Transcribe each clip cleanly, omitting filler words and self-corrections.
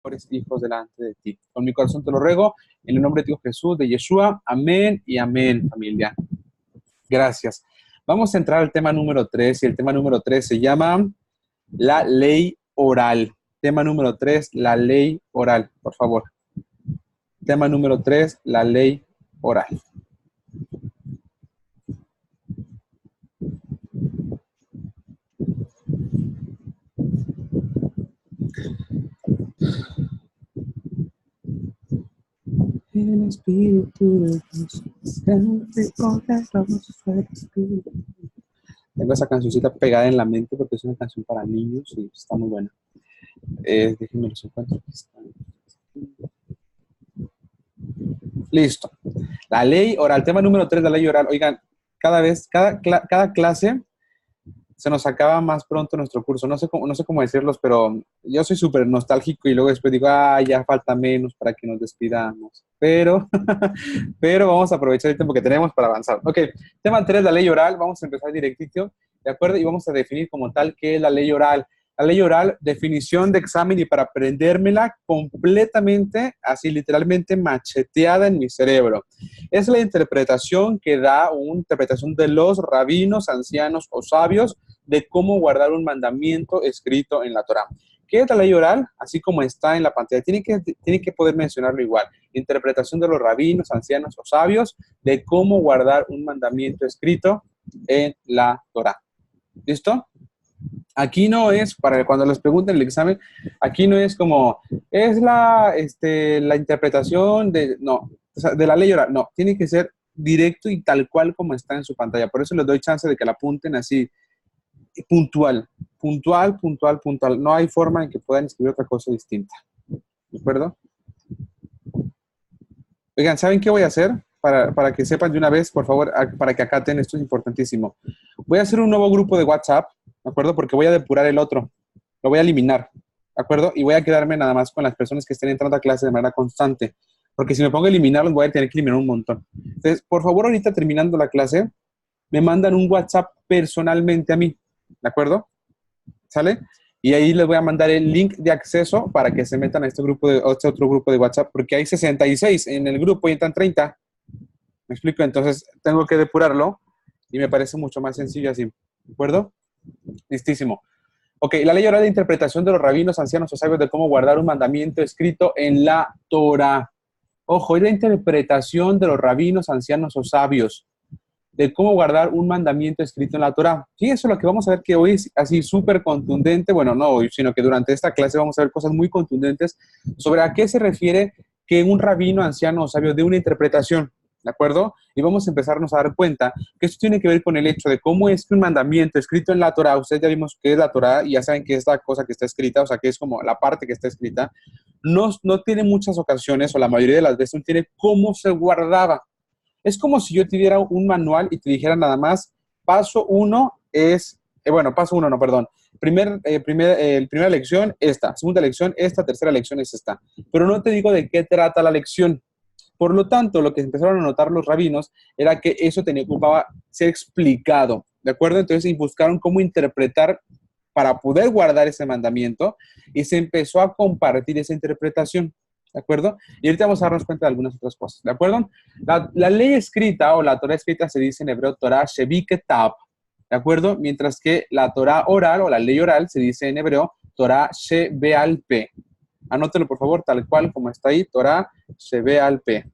mejores hijos delante de ti. Con mi corazón te lo ruego, en el nombre de Dios Jesús, de Yeshua. Amén y amén, familia. Gracias. Vamos a entrar al tema número 3 y el tema número 3 se llama la ley oral. Tema número 3, la ley oral, por favor. Tema número 3, la ley oral. El espíritu de Dios, tengo esa cancioncita pegada en la mente porque es una canción para niños y está muy buena. Déjenme los encuentro. Listo. La ley oral, tema número 3, la ley oral. Oigan, cada clase se nos acaba más pronto nuestro curso. No sé cómo decirlos, pero yo soy súper nostálgico y luego después digo, ya falta menos para que nos despidamos. Pero vamos a aprovechar el tiempo que tenemos para avanzar. Ok, tema 3, la ley oral. Vamos a empezar directito, ¿de acuerdo? Y vamos a definir como tal qué es la ley oral. La ley oral, definición de examen y para aprendérmela completamente, así literalmente macheteada en mi cerebro. Es la interpretación que da una interpretación de los rabinos, ancianos o sabios de cómo guardar un mandamiento escrito en la Torá. ¿Qué es la ley oral? Así como está en la pantalla. Tiene que poder mencionarlo igual. Interpretación de los rabinos, ancianos o sabios de cómo guardar un mandamiento escrito en la Torá. ¿Listo? Aquí no es, para cuando les pregunten el examen, aquí no es como, es la interpretación no, o sea, de la ley oral. No, tiene que ser directo y tal cual como está en su pantalla. Por eso les doy chance de que la apunten así, puntual. No hay forma en que puedan escribir otra cosa distinta. ¿De acuerdo? Oigan, ¿saben qué voy a hacer? Para que sepan de una vez, por favor, para que acaten, esto es importantísimo. Voy a hacer un nuevo grupo de WhatsApp, ¿de acuerdo? Porque voy a depurar el otro. Lo voy a eliminar, ¿de acuerdo? Y voy a quedarme nada más con las personas que estén entrando a clase de manera constante. Porque si me pongo a eliminarlos, voy a tener que eliminar un montón. Entonces, por favor, ahorita terminando la clase, me mandan un WhatsApp personalmente a mí, ¿de acuerdo? ¿Sale? Y ahí les voy a mandar el link de acceso para que se metan a este otro grupo de WhatsApp, porque hay 66 en el grupo y entran 30. ¿Me explico? Entonces tengo que depurarlo y me parece mucho más sencillo así. ¿De acuerdo? Listísimo. Ok, la ley oral de interpretación de los rabinos, ancianos o sabios de cómo guardar un mandamiento escrito en la Torah. Ojo, es la interpretación de los rabinos, ancianos o sabios de cómo guardar un mandamiento escrito en la Torah. Sí, eso es lo que vamos a ver que hoy es así súper contundente. Bueno, no hoy, sino que durante esta clase vamos a ver cosas muy contundentes sobre a qué se refiere que un rabino, anciano o sabio dé una interpretación. ¿De acuerdo? Y vamos a empezarnos a dar cuenta que esto tiene que ver con el hecho de cómo es que un mandamiento escrito en la Torah, ustedes ya vimos qué es la Torah y ya saben que es la cosa que está escrita, o sea, que es como la parte que está escrita, no tiene muchas ocasiones, o la mayoría de las veces, no tiene cómo se guardaba. Es como si yo te diera un manual y te dijera nada más, paso uno es, paso uno, no, perdón. Primera lección, esta. Segunda lección, esta. Tercera lección es esta. Pero no te digo de qué trata la lección. Por lo tanto, lo que empezaron a notar los rabinos era que eso ocupaba ser explicado, ¿de acuerdo? Entonces buscaron cómo interpretar para poder guardar ese mandamiento y se empezó a compartir esa interpretación, ¿de acuerdo? Y ahorita vamos a darnos cuenta de algunas otras cosas, ¿de acuerdo? La ley escrita o la Torah escrita se dice en hebreo Torah Shevi Ketab, ¿de acuerdo? Mientras que la Torah oral o la ley oral se dice en hebreo Torah Shebe'al Peh. Anótelo, por favor, tal cual como está ahí, Torah Shebe'al Peh.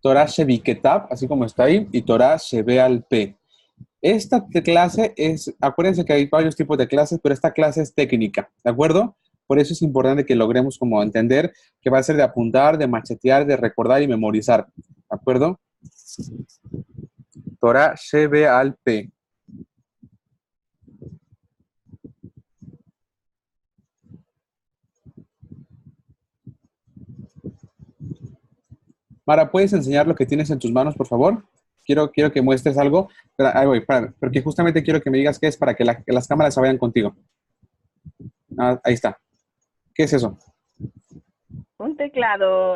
Torah Shevi Ketab, así como está ahí, y Torah Shebe'al Peh. Esta clase acuérdense que hay varios tipos de clases, pero esta clase es técnica, ¿de acuerdo? Por eso es importante que logremos como entender que va a ser de apuntar, de machetear, de recordar y memorizar, ¿de acuerdo? Torah Shebe'al Peh. Mara, ¿puedes enseñar lo que tienes en tus manos, por favor? Quiero que muestres algo. Ahí voy, porque justamente quiero que me digas qué es para que, que las cámaras se vayan contigo. Ah, ahí está. ¿Qué es eso? Un teclado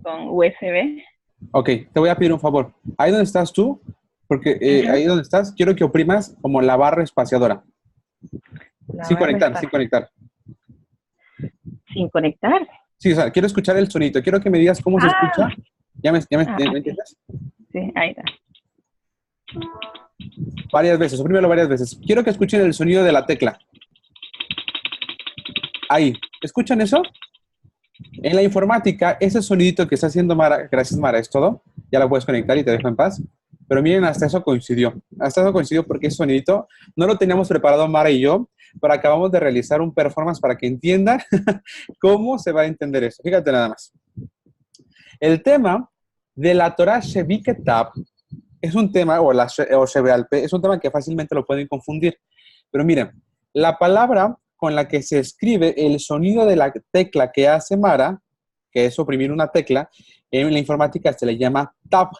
con USB. Ok, te voy a pedir un favor. Ahí donde estás tú, porque ahí donde estás, quiero que oprimas como la barra espaciadora. Sin conectar, sin conectar. Sin conectar. Sí, o sea, quiero escuchar el sonido. Quiero que me digas cómo se escucha. ¿Ya me entiendes? Sí, ahí está. Varias veces, oprímelo varias veces. Quiero que escuchen el sonido de la tecla. Ahí. ¿Escuchan eso? En la informática, ese sonidito que está haciendo Mara, gracias Mara, es todo. Ya la puedes conectar y te dejo en paz. Pero miren, hasta eso coincidió. Hasta eso coincidió porque ese sonidito no lo teníamos preparado Mara y yo, pero acabamos de realizar un performance para que entiendan cómo se va a entender eso. Fíjate nada más. El tema de la Torah Sheviketap es un tema, o Shebealpe, es un tema que fácilmente lo pueden confundir. Pero miren, la palabra con la que se escribe el sonido de la tecla que hace Mara, que es oprimir una tecla, en la informática se le llama tap.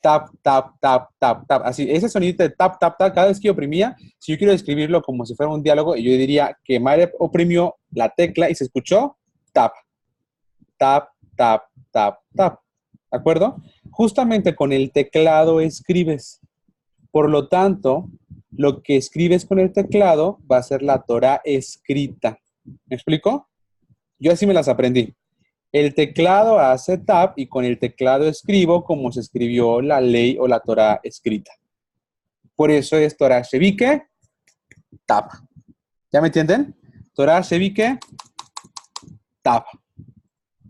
Tap, tap, tap, tap, tap. Así, ese sonido de tap, tap, tap, cada vez que yo oprimía, si yo quiero describirlo como si fuera un diálogo, yo diría que Mara oprimió la tecla y se escuchó tap, tap, tap, tap, tap. ¿De acuerdo? Justamente con el teclado escribes. Por lo tanto, lo que escribes con el teclado va a ser la Torah escrita. ¿Me explico? Yo así me las aprendí. El teclado hace tap y con el teclado escribo como se escribió la ley o la Torah escrita. Por eso es Torah Shevike, tap. ¿Ya me entienden? Torah Shevike, tap.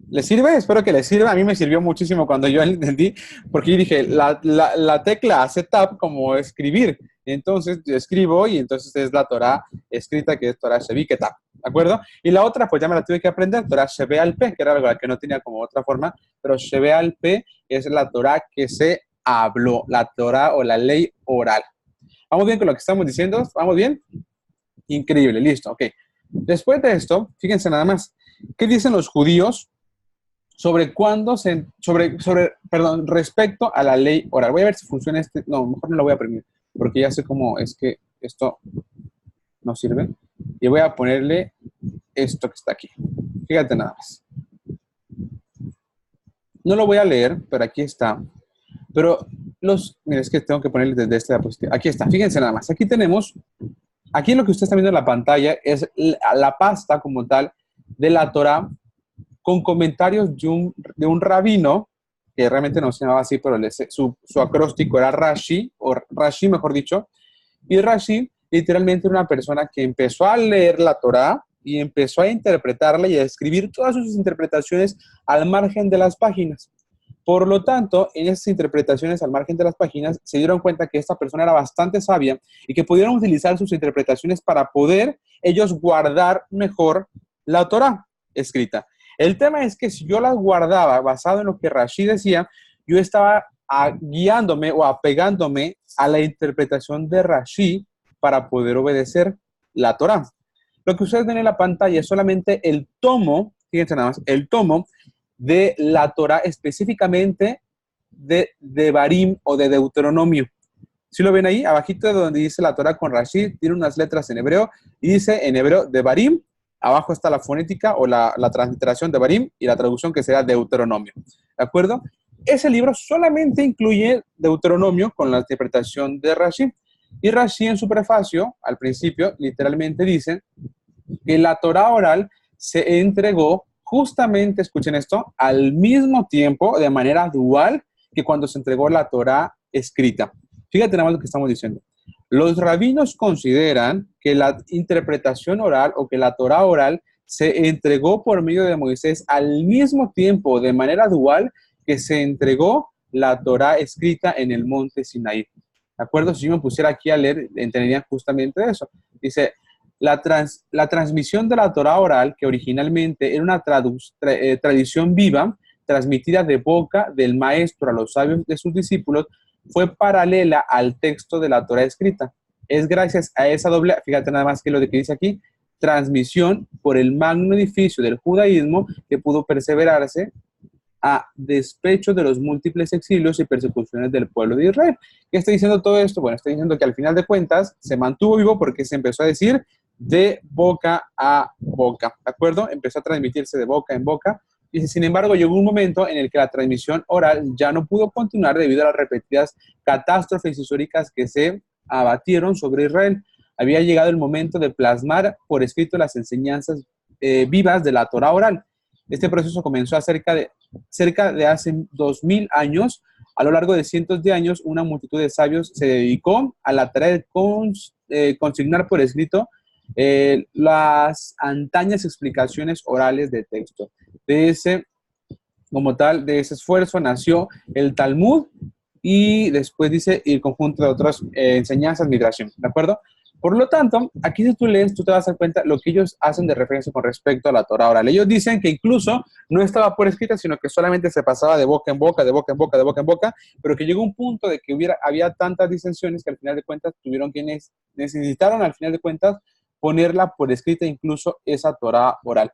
¿Les sirve? Espero que les sirva. A mí me sirvió muchísimo cuando yo entendí, porque yo dije, la tecla hace tap como escribir. Entonces yo escribo y entonces es la Torah escrita, que es Torah Shevike tap. ¿De acuerdo? Y la otra, pues ya me la tuve que aprender, Torah Sheve al P, que era algo que no tenía como otra forma, pero Sheve al P es la Torah que se habló, la Torah o la ley oral. ¿Vamos bien con lo que estamos diciendo? ¿Vamos bien? Increíble, listo, ok. Después de esto, fíjense nada más, ¿qué dicen los judíos sobre cuándo perdón, respecto a la ley oral? Voy a ver si funciona no, mejor no lo voy a imprimir, porque ya sé cómo es que esto no sirve. Y voy a ponerle esto que está aquí. Fíjate nada más. No lo voy a leer, pero aquí está. Pero mira, es que tengo que ponerle desde esta diapositiva. Aquí está, fíjense nada más. Aquí tenemos, aquí lo que usted está viendo en la pantalla es la pasta como tal de la Torah con comentarios de un rabino, que realmente no se llamaba así, pero su acróstico era Rashi, o Rashi mejor dicho, y Rashi literalmente era una persona que empezó a leer la Torá y empezó a interpretarla y a escribir todas sus interpretaciones al margen de las páginas. Por lo tanto, en esas interpretaciones al margen de las páginas, se dieron cuenta que esta persona era bastante sabia y que pudieron utilizar sus interpretaciones para poder ellos guardar mejor la Torá escrita. El tema es que si yo las guardaba basado en lo que Rashi decía, yo estaba guiándome o apegándome a la interpretación de Rashi para poder obedecer la Torá. Lo que ustedes ven en la pantalla es solamente el tomo, fíjense nada más, el tomo de la Torá específicamente de Devarim o de Deuteronomio. ¿Sí lo ven ahí? Abajito de donde dice la Torá con Rashi, tiene unas letras en hebreo y dice en hebreo Devarim. Abajo está la fonética o la transliteración de Barim y la traducción que será Deuteronomio. ¿De acuerdo? Ese libro solamente incluye Deuteronomio con la interpretación de Rashi. Y Rashi en su prefacio, al principio, literalmente dice que la Torá oral se entregó justamente, escuchen esto, al mismo tiempo, de manera dual, que cuando se entregó la Torá escrita. Fíjate nada más lo que estamos diciendo. Los rabinos consideran que la interpretación oral o que la Torá oral se entregó por medio de Moisés al mismo tiempo, de manera dual, que se entregó la Torá escrita en el monte Sinaí. ¿De acuerdo? Si yo me pusiera aquí a leer, entenderían justamente eso. Dice, la transmisión de la Torá oral, que originalmente era una tradición viva, transmitida de boca del maestro a los sabios de sus discípulos, fue paralela al texto de la Torá escrita. Es gracias a esa doble, fíjate nada más que lo que dice aquí, transmisión por el magno edificio del judaísmo que pudo perseverarse a despecho de los múltiples exilios y persecuciones del pueblo de Israel. ¿Qué está diciendo todo esto? Bueno, está diciendo que al final de cuentas se mantuvo vivo porque se empezó a decir de boca a boca, ¿de acuerdo? Empezó a transmitirse de boca en boca. Y sin embargo, llegó un momento en el que la transmisión oral ya no pudo continuar debido a las repetidas catástrofes históricas que se abatieron sobre Israel. Había llegado el momento de plasmar por escrito las enseñanzas vivas de la Torá oral. Este proceso comenzó cerca de hace 2000 años. A lo largo de cientos de años, una multitud de sabios se dedicó a la tarea de consignar por escrito las antañas explicaciones orales de texto. De ese esfuerzo nació el Talmud y después dice el conjunto de otras enseñanzas, migración, ¿de acuerdo? Por lo tanto, aquí si tú lees, tú te vas a dar cuenta lo que ellos hacen de referencia con respecto a la Torá oral. Ellos dicen que incluso no estaba por escrita, sino que solamente se pasaba de boca en boca, de boca en boca, de boca en boca, pero que llegó un punto de que había tantas disensiones que al final de cuentas necesitaron al final de cuentas ponerla por escrita incluso esa Torá oral.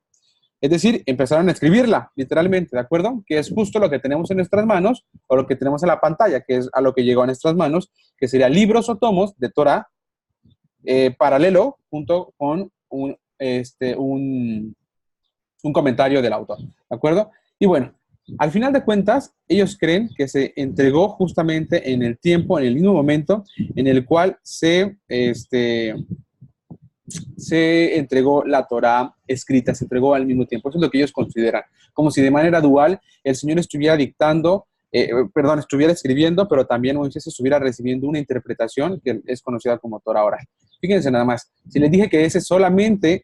Es decir, empezaron a escribirla, literalmente, ¿de acuerdo? Que es justo lo que tenemos en nuestras manos, o lo que tenemos en la pantalla, que es a lo que llegó a nuestras manos, que sería libros o tomos de Torá, paralelo junto con un comentario del autor, ¿de acuerdo? Y bueno, al final de cuentas, ellos creen que se entregó justamente en el tiempo, en el mismo momento en el cual se entregó la Torá escrita, se entregó al mismo tiempo. Eso es lo que ellos consideran, como si de manera dual el Señor estuviera estuviera escribiendo, pero también Moisés estuviera recibiendo una interpretación que es conocida como Torá oral. Fíjense nada más, si les dije que ese solamente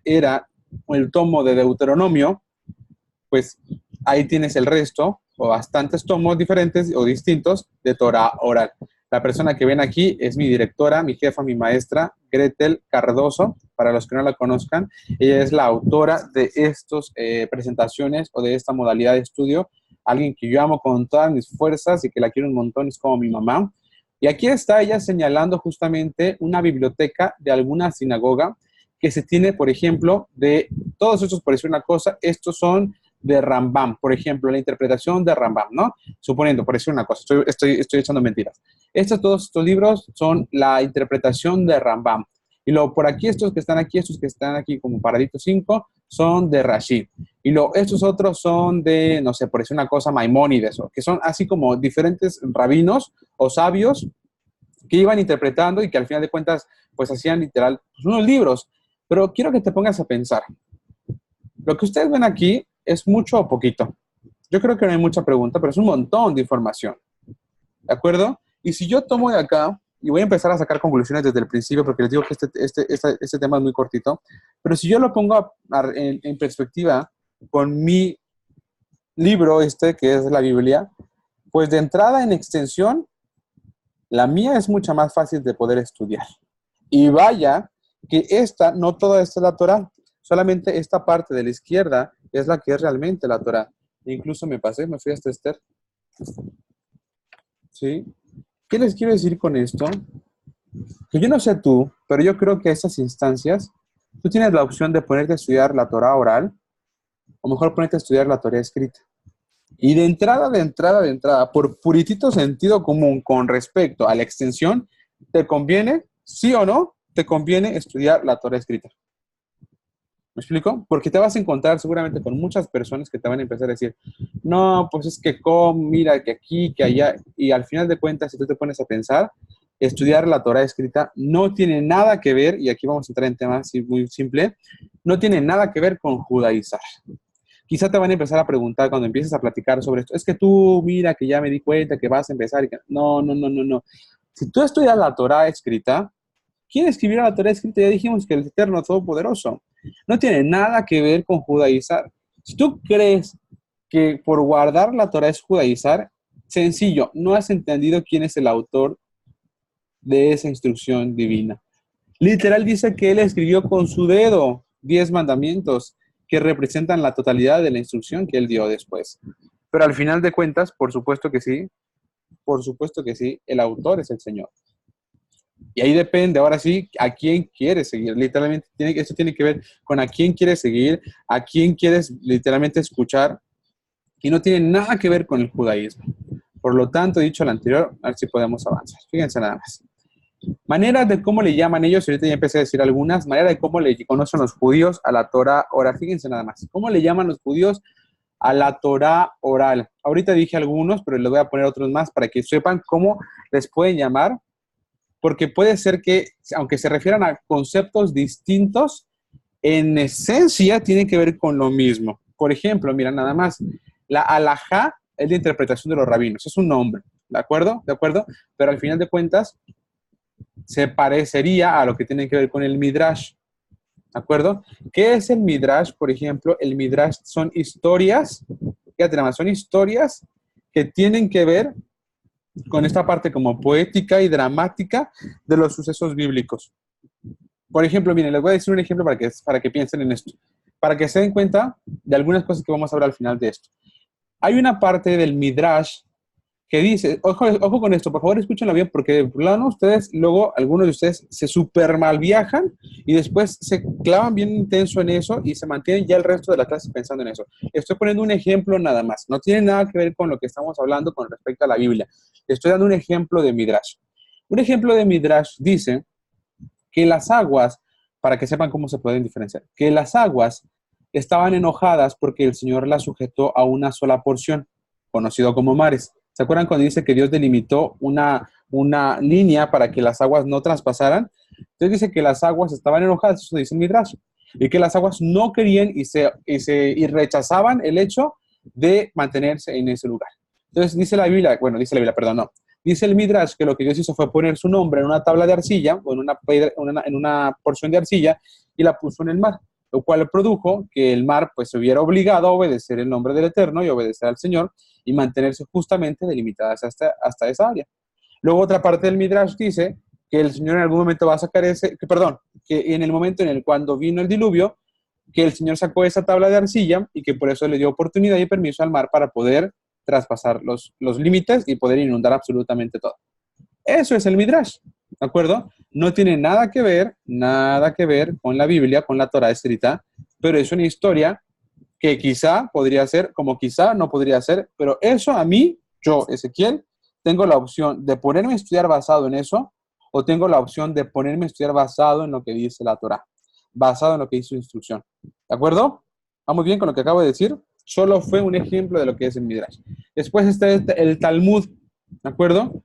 era el tomo de Deuteronomio, pues ahí tienes el resto, o bastantes tomos diferentes o distintos de Torá oral. La persona que ven aquí es mi directora, mi jefa, mi maestra, Gretel Cardoso, para los que no la conozcan. Ella es la autora de estas presentaciones o de esta modalidad de estudio. Alguien que yo amo con todas mis fuerzas y que la quiero un montón, es como mi mamá. Y aquí está ella señalando justamente una biblioteca de alguna sinagoga que se tiene, por ejemplo, de todos estos, por decir una cosa, estos son de Rambam, por ejemplo, la interpretación de Rambam, ¿no? Suponiendo, por decir una cosa, estoy echando mentiras. Todos estos libros son la interpretación de Rambam. Y luego por aquí, estos que están aquí como paraditos 5, son de Rashid. Y luego estos otros son de, no sé, por decir una cosa, Maimónides, que son así como diferentes rabinos o sabios que iban interpretando y que al final de cuentas, pues hacían literal unos libros. Pero quiero que te pongas a pensar. Lo que ustedes ven aquí es mucho o poquito. Yo creo que no hay mucha pregunta, pero es un montón de información. ¿De acuerdo? Y si yo tomo de acá, y voy a empezar a sacar conclusiones desde el principio, porque les digo que este tema es muy cortito, pero si yo lo pongo en perspectiva con mi libro que es la Biblia, pues de entrada en extensión, la mía es mucho más fácil de poder estudiar. Y vaya que no toda esta es la Torá, solamente esta parte de la izquierda es la que es realmente la Torá. Incluso me fui hasta Esther. ¿Sí? ¿Qué les quiero decir con esto? Que yo no sé tú, pero yo creo que esas instancias, tú tienes la opción de ponerte a estudiar la Torá oral, o mejor ponerte a estudiar la Torá escrita. Y de entrada, por puritito sentido común con respecto a la extensión, ¿te conviene, sí o no, te conviene estudiar la Torá escrita? ¿Me explico? Porque te vas a encontrar seguramente con muchas personas que te van a empezar a decir, no, pues es que mira, que aquí, que allá, y al final de cuentas, si tú te pones a pensar, estudiar la Torá escrita no tiene nada que ver, y aquí vamos a entrar en temas muy simple, no tiene nada que ver con judaizar. Quizá te van a empezar a preguntar cuando empieces a platicar sobre esto, es que tú, mira, que ya me di cuenta que vas a empezar, y que... No. Si tú estudias la Torá escrita, ¿quién escribió la Torá escrita? Ya dijimos que el Eterno Todopoderoso. No tiene nada que ver con judaizar. Si tú crees que por guardar la Torá es judaizar, sencillo, no has entendido quién es el autor de esa instrucción divina. Literal dice que él escribió con su dedo 10 mandamientos que representan la totalidad de la instrucción que él dio después. Pero al final de cuentas, por supuesto que sí, el autor es el Señor. Y ahí depende, ahora sí, a quién quieres seguir. Literalmente, esto tiene que ver con a quién quieres seguir, a quién quieres literalmente escuchar y no tiene nada que ver con el judaísmo. Por lo tanto, dicho lo anterior, a ver si podemos avanzar. Fíjense nada más. Maneras de cómo le llaman ellos, ahorita ya empecé a decir algunas, manera de cómo le conocen los judíos a la Torah oral. Fíjense nada más. ¿Cómo le llaman los judíos a la Torah oral? Ahorita dije algunos, pero les voy a poner otros más para que sepan cómo les pueden llamar, porque puede ser que, aunque se refieran a conceptos distintos, en esencia tienen que ver con lo mismo. Por ejemplo, mira, nada más, la halajá es la interpretación de los rabinos, es un nombre, ¿de acuerdo? ¿De acuerdo? Pero al final de cuentas, se parecería a lo que tiene que ver con el midrash, ¿de acuerdo? ¿Qué es el midrash? Por ejemplo, el midrash son historias, fíjate nada más, son historias que tienen que ver con esta parte como poética y dramática de los sucesos bíblicos. Por ejemplo, miren, les voy a decir un ejemplo para que piensen en esto, para que se den cuenta de algunas cosas que vamos a hablar al final de esto. Hay una parte del midrash que dice, ojo con esto, por favor escúchenlo bien, porque de plano ustedes, luego algunos de ustedes se super mal viajan y después se clavan bien intenso en eso y se mantienen ya el resto de la clase pensando en eso. Estoy poniendo un ejemplo nada más, no tiene nada que ver con lo que estamos hablando con respecto a la Biblia. Estoy dando un ejemplo de midrash. Un ejemplo de midrash dice que las aguas, para que sepan cómo se pueden diferenciar, que las aguas estaban enojadas porque el Señor las sujetó a una sola porción, conocido como mares. ¿Se acuerdan cuando dice que Dios delimitó una línea para que las aguas no traspasaran? Entonces dice que las aguas estaban enojadas, eso dice el Midrash, y que las aguas no querían y rechazaban el hecho de mantenerse en ese lugar. Entonces dice la Biblia, bueno, dice la Biblia, perdón, no. Dice el Midrash que lo que Dios hizo fue poner su nombre en una tabla de arcilla o en una porción de arcilla y la puso en el mar, lo cual produjo que el mar pues se hubiera obligado a obedecer el nombre del Eterno y obedecer al Señor y mantenerse justamente delimitadas hasta esa área. Luego otra parte del Midrash dice que el Señor en algún momento va a sacar que en el momento en el cuando vino el diluvio, que el Señor sacó esa tabla de arcilla y que por eso le dio oportunidad y permiso al mar para poder traspasar los límites y poder inundar absolutamente todo. Eso es el Midrash, ¿de acuerdo? No tiene nada que ver con la Biblia, con la Torah escrita, pero es una historia que quizá podría ser, como quizá no podría ser, pero eso a mí, yo, Ezequiel, tengo la opción de ponerme a estudiar basado en eso o tengo la opción de ponerme a estudiar basado en lo que dice la Torah, basado en lo que dice su instrucción. ¿De acuerdo? ¿Vamos bien con lo que acabo de decir? Solo fue un ejemplo de lo que es el Midrash. Después está el Talmud, ¿de acuerdo?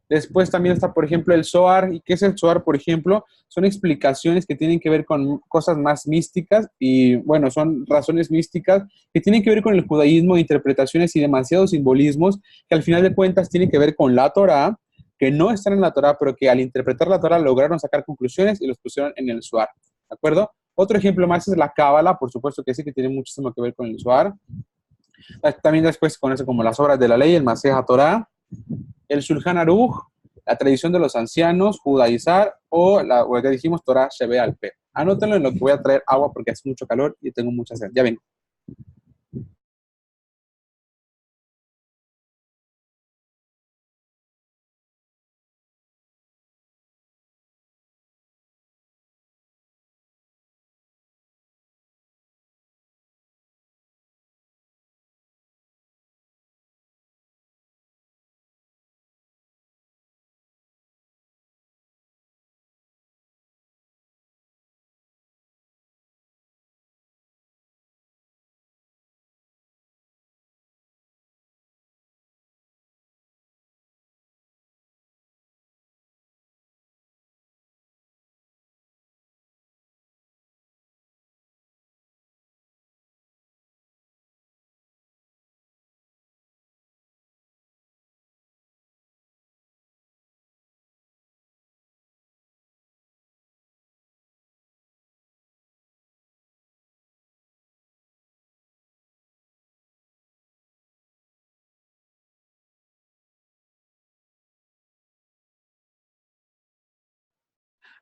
Después también está, por ejemplo, el Zohar. ¿Y qué es el Zohar, por ejemplo? Son explicaciones que tienen que ver con cosas más místicas y, bueno, son razones místicas que tienen que ver con el judaísmo, interpretaciones y demasiados simbolismos que al final de cuentas tienen que ver con la Torá, que no están en la Torá, pero que al interpretar la Torá lograron sacar conclusiones y los pusieron en el Zohar, ¿de acuerdo? Otro ejemplo más es la Cábala, por supuesto que sí, que tiene muchísimo que ver con el Zohar. También después con eso como las obras de la ley, el Maseja Torá, el Shulchan Aruch, la tradición de los ancianos, judaizar o lo que dijimos, Torah Shebe al Pe. Anótenlo en lo que voy a traer agua porque hace mucho calor y tengo mucha sed. Ya ven.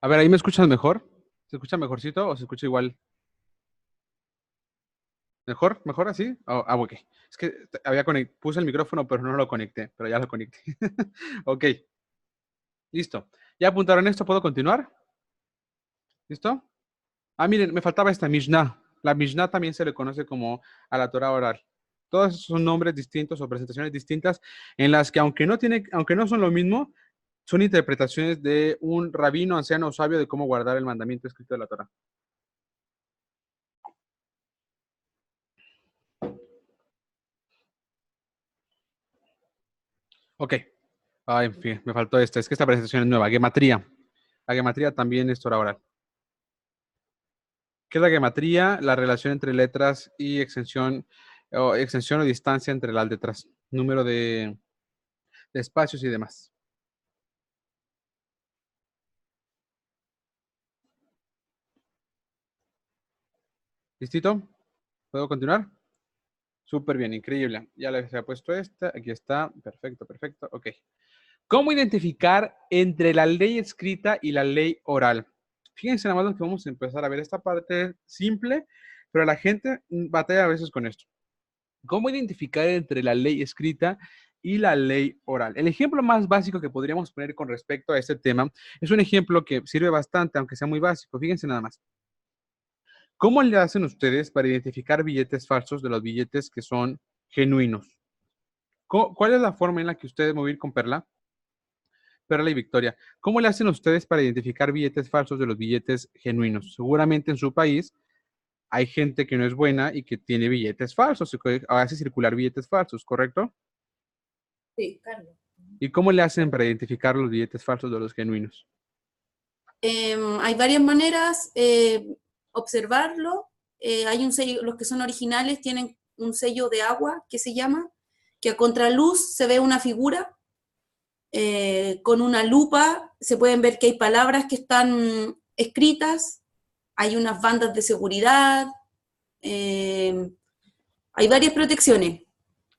A ver, ¿ahí me escuchas mejor? ¿Se escucha mejorcito o se escucha igual? ¿Mejor? ¿Mejor así? Ok. Es que puse el micrófono, pero no lo conecté, pero ya lo conecté. Ok, listo. ¿Ya apuntaron esto? ¿Puedo continuar? ¿Listo? Ah, miren, me faltaba esta Mishnah. La Mishnah también se le conoce como a la Torah oral. Todos esos son nombres distintos o presentaciones distintas en las que, aunque no son lo mismo, son interpretaciones de un rabino, anciano o sabio de cómo guardar el mandamiento escrito de la Torah. Ok. Ay, en fin, me faltó esta. Es que esta presentación es nueva. Gematría. La gematría también es Torah oral. ¿Qué es la gematría? La relación entre letras y extensión o distancia entre las letras. Número de espacios y demás. ¿Listito? ¿Puedo continuar? Súper bien, increíble. Ya les he puesto esta. Aquí está. Perfecto, perfecto. Ok. ¿Cómo identificar entre la ley escrita y la ley oral? Fíjense nada más lo que vamos a empezar a ver. Esta parte es simple, pero la gente batalla a veces con esto. ¿Cómo identificar entre la ley escrita y la ley oral? El ejemplo más básico que podríamos poner con respecto a este tema es un ejemplo que sirve bastante, aunque sea muy básico. Fíjense nada más. ¿Cómo le hacen ustedes para identificar billetes falsos de los billetes que son genuinos? ¿Cuál es la forma en la que ustedes mover con Perla? Perla y Victoria, ¿cómo le hacen ustedes para identificar billetes falsos de los billetes genuinos? Seguramente en su país hay gente que no es buena y que tiene billetes falsos, y que hace circular billetes falsos, ¿correcto? Sí, Carlos. ¿Y cómo le hacen para identificar los billetes falsos de los genuinos? Hay varias maneras observarlo. Hay un sello, los que son originales tienen un sello de agua que se llama, que a contraluz se ve una figura. Con una lupa se pueden ver que hay palabras que están escritas, hay unas bandas de seguridad, hay varias protecciones.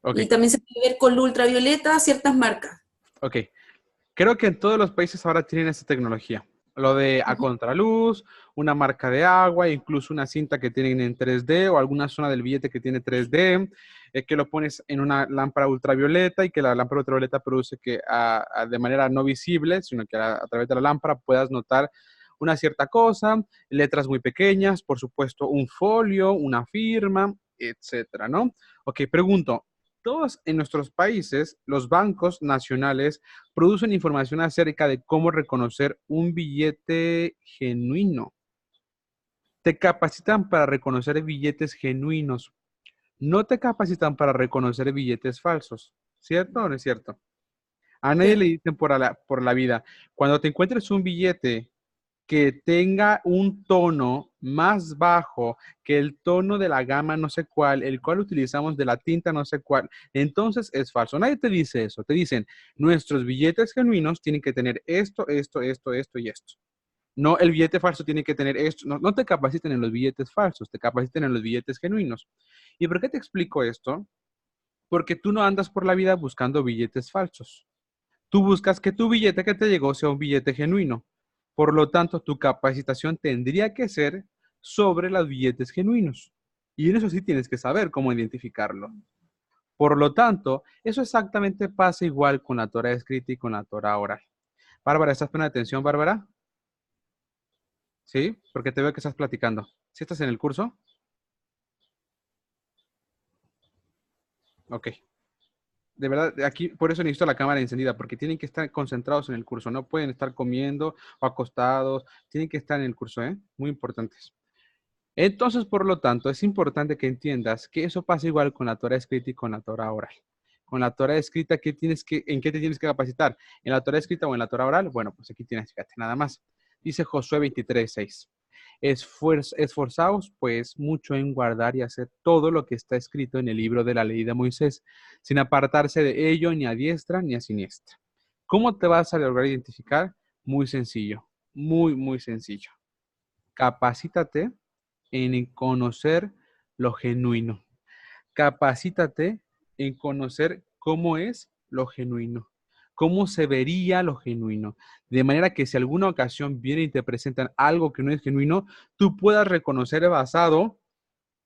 Okay. Y también se puede ver con luz ultravioleta ciertas marcas. Ok. Creo que en todos los países ahora tienen esta tecnología. Lo de a contraluz, una marca de agua, incluso una cinta que tienen en 3D o alguna zona del billete que tiene 3D, que lo pones en una lámpara ultravioleta y que la lámpara ultravioleta produce que de manera no visible, sino que a través de la lámpara puedas notar una cierta cosa, letras muy pequeñas, por supuesto un folio, una firma, etcétera, ¿no? Ok, pregunto, todos en nuestros países, los bancos nacionales producen información acerca de cómo reconocer un billete genuino. Te capacitan para reconocer billetes genuinos. No te capacitan para reconocer billetes falsos. ¿Cierto o no es cierto? A nadie le dicen por la vida. Cuando te encuentres un billete que tenga un tono más bajo que el tono de la gama no sé cuál, el cual utilizamos de la tinta no sé cuál, entonces es falso. Nadie te dice eso. Te dicen, nuestros billetes genuinos tienen que tener esto, esto, esto, esto y esto. No, el billete falso tiene que tener esto. No, no te capaciten en los billetes falsos, te capaciten en los billetes genuinos. ¿Y por qué te explico esto? Porque tú no andas por la vida buscando billetes falsos. Tú buscas que tu billete que te llegó sea un billete genuino. Por lo tanto, tu capacitación tendría que ser sobre los billetes genuinos. Y en eso sí tienes que saber cómo identificarlo. Por lo tanto, eso exactamente pasa igual con la Torah escrita y con la Torah oral. Bárbara, ¿estás poniendo atención, Bárbara? ¿Sí? Porque te veo que estás platicando. ¿Sí estás en el curso? Ok. De verdad, aquí por eso necesito la cámara encendida, porque tienen que estar concentrados en el curso, no pueden estar comiendo o acostados, tienen que estar en el curso, ¿eh? Muy importantes. Entonces, por lo tanto, es importante que entiendas que eso pasa igual con la Torah escrita y con la Torah oral. Con la Torah escrita, ¿en qué te tienes que capacitar? ¿En la Torah escrita o en la Torah oral? Bueno, pues aquí tienes, fíjate, nada más. Dice Josué 23:6. Esforzaos pues mucho en guardar y hacer todo lo que está escrito en el libro de la ley de Moisés, sin apartarse de ello ni a diestra ni a siniestra. ¿Cómo te vas a lograr identificar? Muy sencillo, muy sencillo. Capacítate en conocer lo genuino. Capacítate en conocer cómo es lo genuino, cómo se vería lo genuino, de manera que si alguna ocasión viene y te presentan algo que no es genuino, tú puedas reconocer basado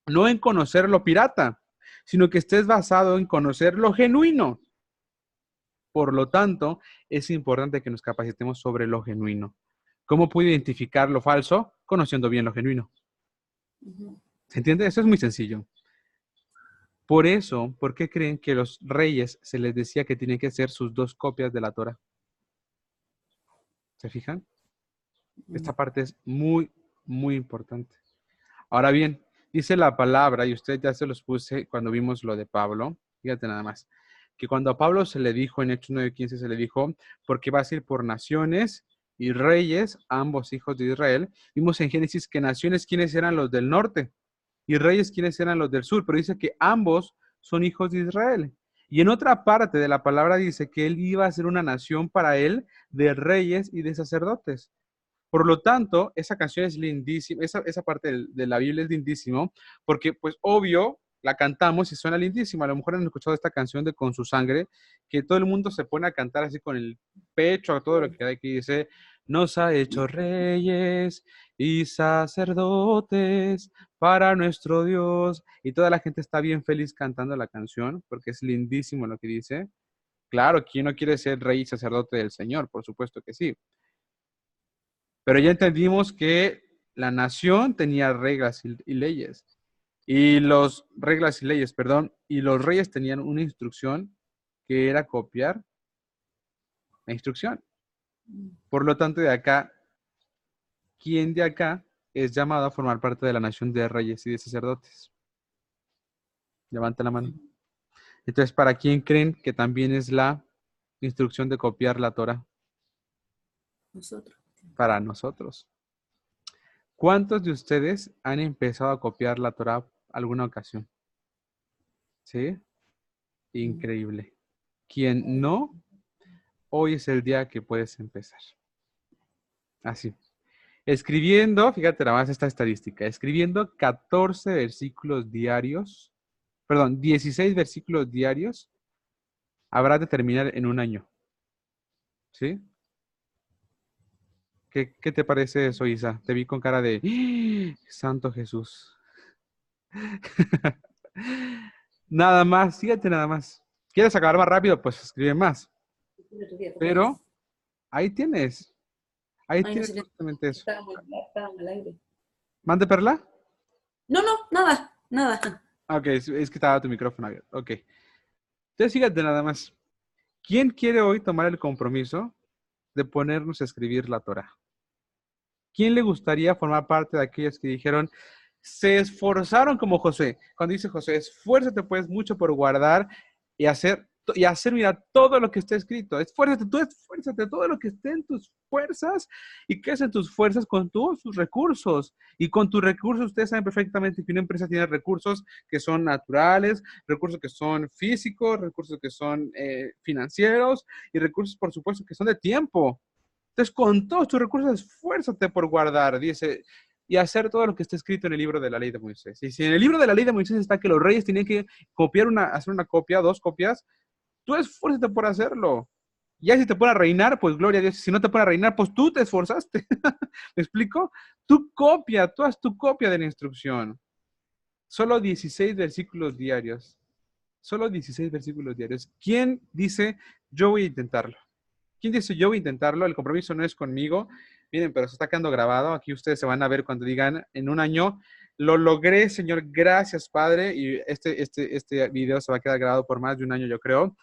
no en conocer lo pirata, sino que estés basado en conocer lo genuino. Por lo tanto, es importante que nos capacitemos sobre lo genuino. ¿Cómo puedo identificar lo falso? Conociendo bien lo genuino. ¿Se entiende? Eso es muy sencillo. Por eso, ¿por qué creen que los reyes se les decía que tienen que hacer sus 2 copias de la Torá? ¿Se fijan? Esta parte es muy, muy importante. Ahora bien, dice la palabra, y usted ya se los puse cuando vimos lo de Pablo, fíjate nada más, que cuando a Pablo se le dijo en Hechos 9:15 se le dijo, porque vas a ir por naciones y reyes, ambos hijos de Israel. Vimos en Génesis que naciones, ¿quiénes eran los del norte? Y reyes, ¿quiénes eran los del sur? Pero dice que ambos son hijos de Israel. Y en otra parte de la palabra dice que él iba a ser una nación para él de reyes y de sacerdotes. Por lo tanto, esa canción es lindísima, esa parte de la Biblia es lindísimo, porque pues obvio, la cantamos y suena lindísima. A lo mejor han escuchado esta canción de Con su sangre, que todo el mundo se pone a cantar así con el pecho, a todo lo que hay, que dice, nos ha hecho reyes y sacerdotes para nuestro Dios. Y toda la gente está bien feliz cantando la canción, porque es lindísimo lo que dice. Claro, ¿quién no quiere ser rey y sacerdote del Señor? Por supuesto que sí. Pero ya entendimos que la nación tenía reglas y leyes. Y los reglas y leyes, perdón, y los reyes tenían una instrucción que era copiar la instrucción. Por lo tanto, de acá, ¿quién de acá es llamado a formar parte de la nación de reyes y de sacerdotes? Levanta la mano. Entonces, ¿para quién creen que también es la instrucción de copiar la Torah? Nosotros. Para nosotros. ¿Cuántos de ustedes han empezado a copiar la Torah alguna ocasión? ¿Sí? Increíble. Quien no, hoy es el día que puedes empezar. Así. Escribiendo, fíjate nada más esta estadística, escribiendo 14 versículos diarios, perdón, 16 versículos diarios, habrás de terminar en un año. ¿Sí? ¿Qué te parece eso, Isa? Te vi con cara de ¡Ah! Santo Jesús. Nada más, fíjate nada más. ¿Quieres acabar más rápido? Pues escribe más. Pero ahí tienes. Ahí Ay, no tienes sé, justamente eso. estaba al aire. ¿Mande, Perla? No, nada, nada. Ok, es que estaba tu micrófono abierto. Ok. Entonces, fíjate nada más. ¿Quién quiere hoy tomar el compromiso de ponernos a escribir la Torah? ¿Quién le gustaría formar parte de aquellos que dijeron, se esforzaron como José? Cuando dice José, esfuérzate pues mucho por guardar y hacer, mira, todo lo que está escrito. Esfuérzate, tú esfuérzate, todo lo que esté en tus fuerzas. ¿Y qué es en tus fuerzas? Con todos tus recursos. Y con tus recursos, ustedes saben perfectamente que una empresa tiene recursos que son naturales, recursos que son físicos, recursos que son financieros y recursos, por supuesto, que son de tiempo. Entonces, con todos tus recursos, esfuérzate por guardar, dice, y hacer todo lo que está escrito en el libro de la ley de Moisés. Y si en el libro de la ley de Moisés está que los reyes tienen que hacer una copia, 2 copias, tú esfuérzate por hacerlo. Ya si te pone a reinar, pues gloria a Dios. Si no te pone a reinar, pues tú te esforzaste. ¿Me explico? Tú haz tu copia de la instrucción. Solo 16 versículos diarios. Solo 16 versículos diarios. ¿Quién dice, yo voy a intentarlo? ¿Quién dice, yo voy a intentarlo? El compromiso no es conmigo. Miren, pero se está quedando grabado. Aquí ustedes se van a ver cuando digan, en un año, lo logré, Señor, gracias, Padre. Y este video se va a quedar grabado por más de un año, yo creo.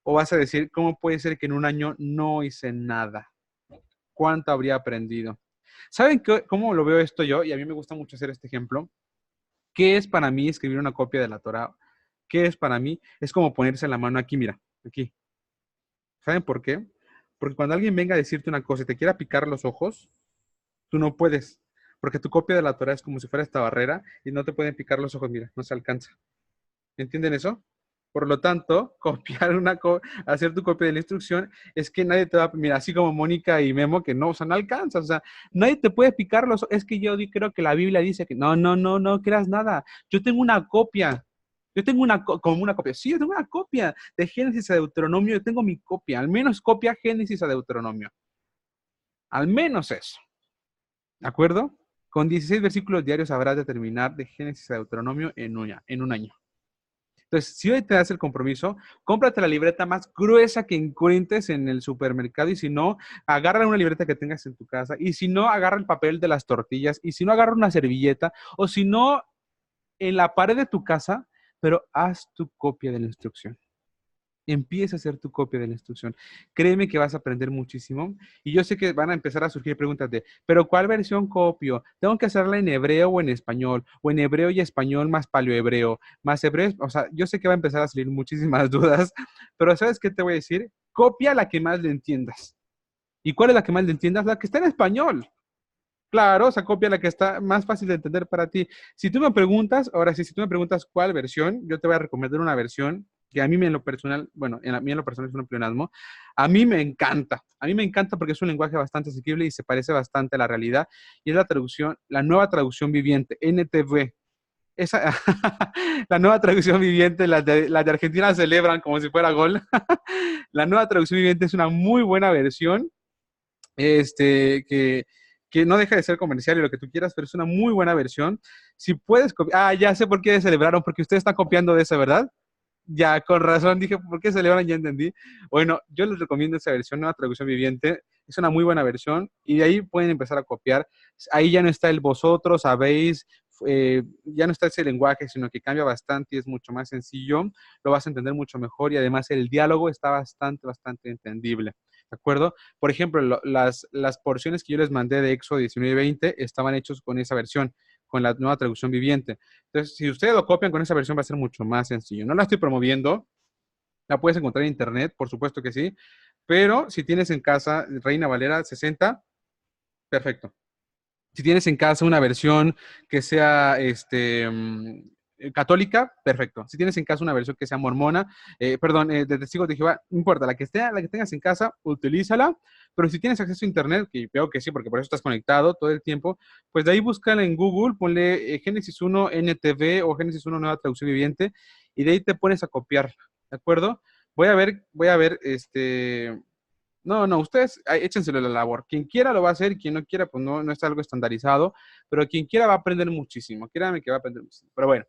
O vas a decir, ¿cómo puede ser que en un año no hice nada? ¿Cuánto habría aprendido? ¿Saben cómo lo veo esto yo? Y a mí me gusta mucho hacer este ejemplo. ¿Qué es para mí escribir una copia de la Torah? ¿Qué es para mí? Es como ponerse la mano aquí, mira, aquí. ¿Saben por qué? Porque cuando alguien venga a decirte una cosa y te quiera picar los ojos, tú no puedes. Porque tu copia de la Torah es como si fuera esta barrera y no te pueden picar los ojos, mira, no se alcanza. ¿Entienden eso? Por lo tanto, hacer tu copia de la instrucción es que nadie te va a, mira, así como Mónica y Memo, que no, o sea, no alcanzas, o sea, nadie te puede picar los ojos. Es que yo creo que la Biblia dice que no creas nada. Yo tengo una copia. Yo tengo como una copia. Sí, yo tengo una copia de Génesis a Deuteronomio. Yo tengo mi copia. Al menos copia Génesis a Deuteronomio. Al menos eso. ¿De acuerdo? Con 16 versículos diarios habrás de terminar de Génesis a Deuteronomio en un año. Entonces, si hoy te das el compromiso, cómprate la libreta más gruesa que encuentres en el supermercado y si no, agarra una libreta que tengas en tu casa y si no, agarra el papel de las tortillas y si no, agarra una servilleta o si no, en la pared de tu casa, pero haz tu copia de la instrucción. Empieza a hacer tu copia de la instrucción. Créeme que vas a aprender muchísimo. Y yo sé que van a empezar a surgir preguntas de, ¿pero cuál versión copio? ¿Tengo que hacerla en hebreo o en español? ¿O en hebreo y español más paleohebreo? Más hebreo. O sea, yo sé que va a empezar a salir muchísimas dudas, pero ¿sabes qué te voy a decir? Copia la que más le entiendas. ¿Y cuál es la que más le entiendas? La que está en español. Claro, o sea, copia la que está más fácil de entender para ti. Si tú me preguntas, ahora sí, si tú me preguntas cuál versión, yo te voy a recomendar una versión que a mí en lo personal, bueno, a mí en lo personal es un pleonasmo, a mí me encanta. A mí me encanta porque es un lenguaje bastante asequible y se parece bastante a la realidad. Y es la traducción, la nueva traducción viviente, NTV. Esa, la nueva traducción viviente, las de Argentina celebran como si fuera gol. La nueva traducción viviente es una muy buena versión que no deja de ser comercial y lo que tú quieras, pero es una muy buena versión. Si puedes copiar, ya sé por qué celebraron, porque ustedes están copiando de esa, ¿verdad? Ya, con razón, dije, ¿por qué celebran? Ya entendí. Bueno, yo les recomiendo esa versión, nueva traducción viviente. Es una muy buena versión y de ahí pueden empezar a copiar. Ahí ya no está el vosotros, sabéis, ya no está ese lenguaje, sino que cambia bastante y es mucho más sencillo. Lo vas a entender mucho mejor y además el diálogo está bastante entendible. ¿De acuerdo? Por ejemplo, las porciones que yo les mandé de Éxodo 19 y 20 estaban hechos con esa versión, con la nueva traducción viviente. Entonces, si ustedes lo copian con esa versión, va a ser mucho más sencillo. No la estoy promoviendo, la puedes encontrar en internet, por supuesto que sí, pero si tienes en casa Reina Valera 60, perfecto. Si tienes en casa una versión que sea católica, perfecto. Si tienes en casa una versión que sea mormona, de Testigos de Jehová, no importa, la que tengas en casa, utilízala. Pero si tienes acceso a internet, que veo que sí, porque por eso estás conectado todo el tiempo, pues de ahí búscala en Google, ponle Génesis 1 NTV o Génesis 1 Nueva Traducción Viviente, y de ahí te pones a copiar, ¿de acuerdo? Voy a ver, no, ustedes échenselo a la labor. Quien quiera lo va a hacer, quien no quiera, pues no es algo estandarizado, pero quien quiera va a aprender muchísimo. Créanme que va a aprender muchísimo. Pero bueno,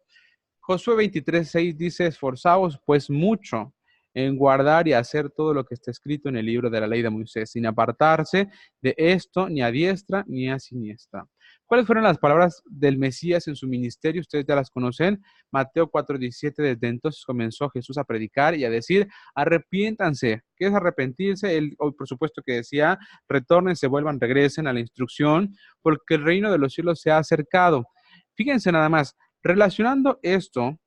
Josué 23:6 dice, esforzaos pues mucho en guardar y hacer todo lo que está escrito en el libro de la ley de Moisés, sin apartarse de esto ni a diestra ni a siniestra. ¿Cuáles fueron las palabras del Mesías en su ministerio? Ustedes ya las conocen. Mateo 4:17, desde entonces comenzó Jesús a predicar y a decir, arrepiéntanse. ¿Qué es arrepentirse? Él, por supuesto que decía, retórnense, vuelvan, regresen a la instrucción, porque el reino de los cielos se ha acercado. Fíjense nada más, relacionando esto,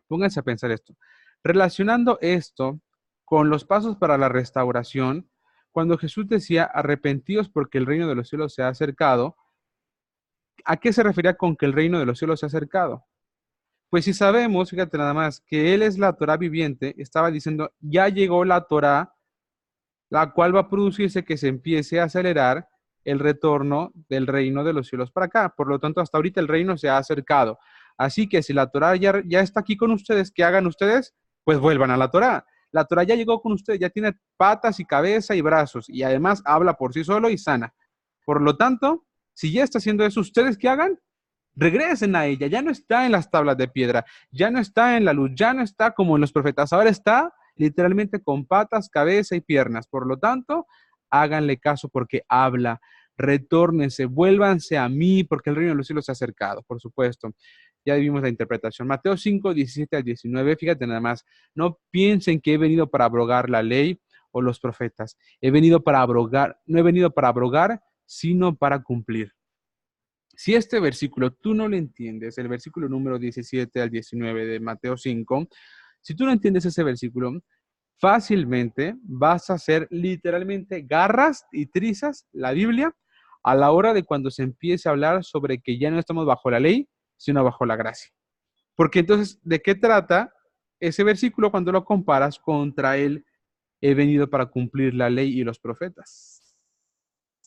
pónganse a pensar esto, relacionando esto con los pasos para la restauración, cuando Jesús decía, arrepentíos porque el reino de los cielos se ha acercado, ¿a qué se refería con que el reino de los cielos se ha acercado? Pues si sabemos, fíjate nada más, que Él es la Torá viviente, estaba diciendo, ya llegó la Torá, la cual va a producirse que se empiece a acelerar el retorno del reino de los cielos para acá. Por lo tanto, hasta ahorita el reino se ha acercado. Así que si la Torá ya está aquí con ustedes, ¿qué hagan ustedes? Pues vuelvan a la Torá. La Torá ya llegó con ustedes, ya tiene patas y cabeza y brazos, y además habla por sí solo y sana. Por lo tanto, si ya está haciendo eso, ¿ustedes qué hagan? Regresen a ella, ya no está en las tablas de piedra, ya no está en la luz, ya no está como en los profetas, ahora está literalmente con patas, cabeza y piernas. Por lo tanto, háganle caso porque habla, retórnense, vuélvanse a mí porque el reino de los cielos se ha acercado, por supuesto. Ya vimos la interpretación. Mateo 5, 17 al 19, fíjate nada más, no piensen que he venido para abrogar la ley o los profetas. He venido para abrogar, no he venido para abrogar, sino para cumplir. Si este versículo tú no lo entiendes, el versículo número 17 al 19 de Mateo 5, si tú no entiendes ese versículo, fácilmente vas a hacer literalmente garras y trizas la Biblia a la hora de cuando se empiece a hablar sobre que ya no estamos bajo la ley, sino bajo la gracia. Porque entonces, ¿de qué trata ese versículo cuando lo comparas contra el he venido para cumplir la ley y los profetas?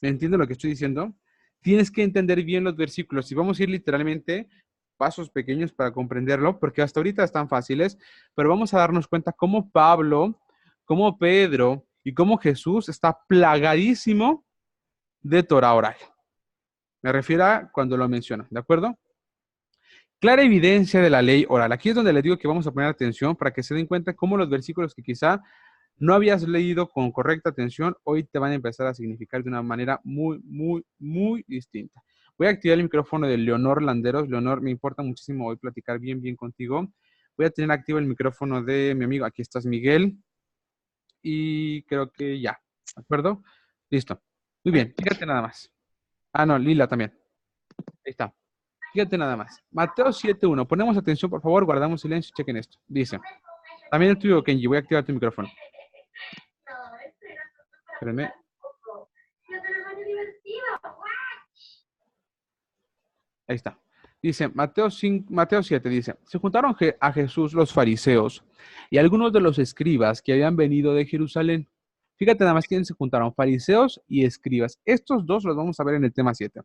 ¿Me entiendes lo que estoy diciendo? Tienes que entender bien los versículos y vamos a ir literalmente pasos pequeños para comprenderlo, porque hasta ahorita están fáciles, pero vamos a darnos cuenta cómo Pablo, cómo Pedro y cómo Jesús está plagadísimo de Torah oral. Me refiero a cuando lo menciona, ¿de acuerdo? Clara evidencia de la ley oral. Aquí es donde les digo que vamos a poner atención para que se den cuenta cómo los versículos que quizá no habías leído con correcta atención, hoy te van a empezar a significar de una manera muy distinta. Voy a activar el micrófono de Leonor Landeros. Leonor, me importa muchísimo hoy platicar bien contigo, Voy a tener activo el micrófono de mi amigo. Aquí estás, Miguel. Y creo que ya. ¿De acuerdo? Listo. Muy bien. Fíjate nada más. Ah, no, Lila también. Ahí está. Fíjate nada más. Mateo 7.1. Ponemos atención, por favor. Guardamos silencio y chequen esto. Dice. También el tuyo, Kenji. Voy a activar tu micrófono. Espérenme. Ahí está. Dice, Mateo 7 dice, se juntaron a Jesús los fariseos y algunos de los escribas que habían venido de Jerusalén. Fíjate nada más quiénes se juntaron, fariseos y escribas. Estos dos los vamos a ver en el tema 7.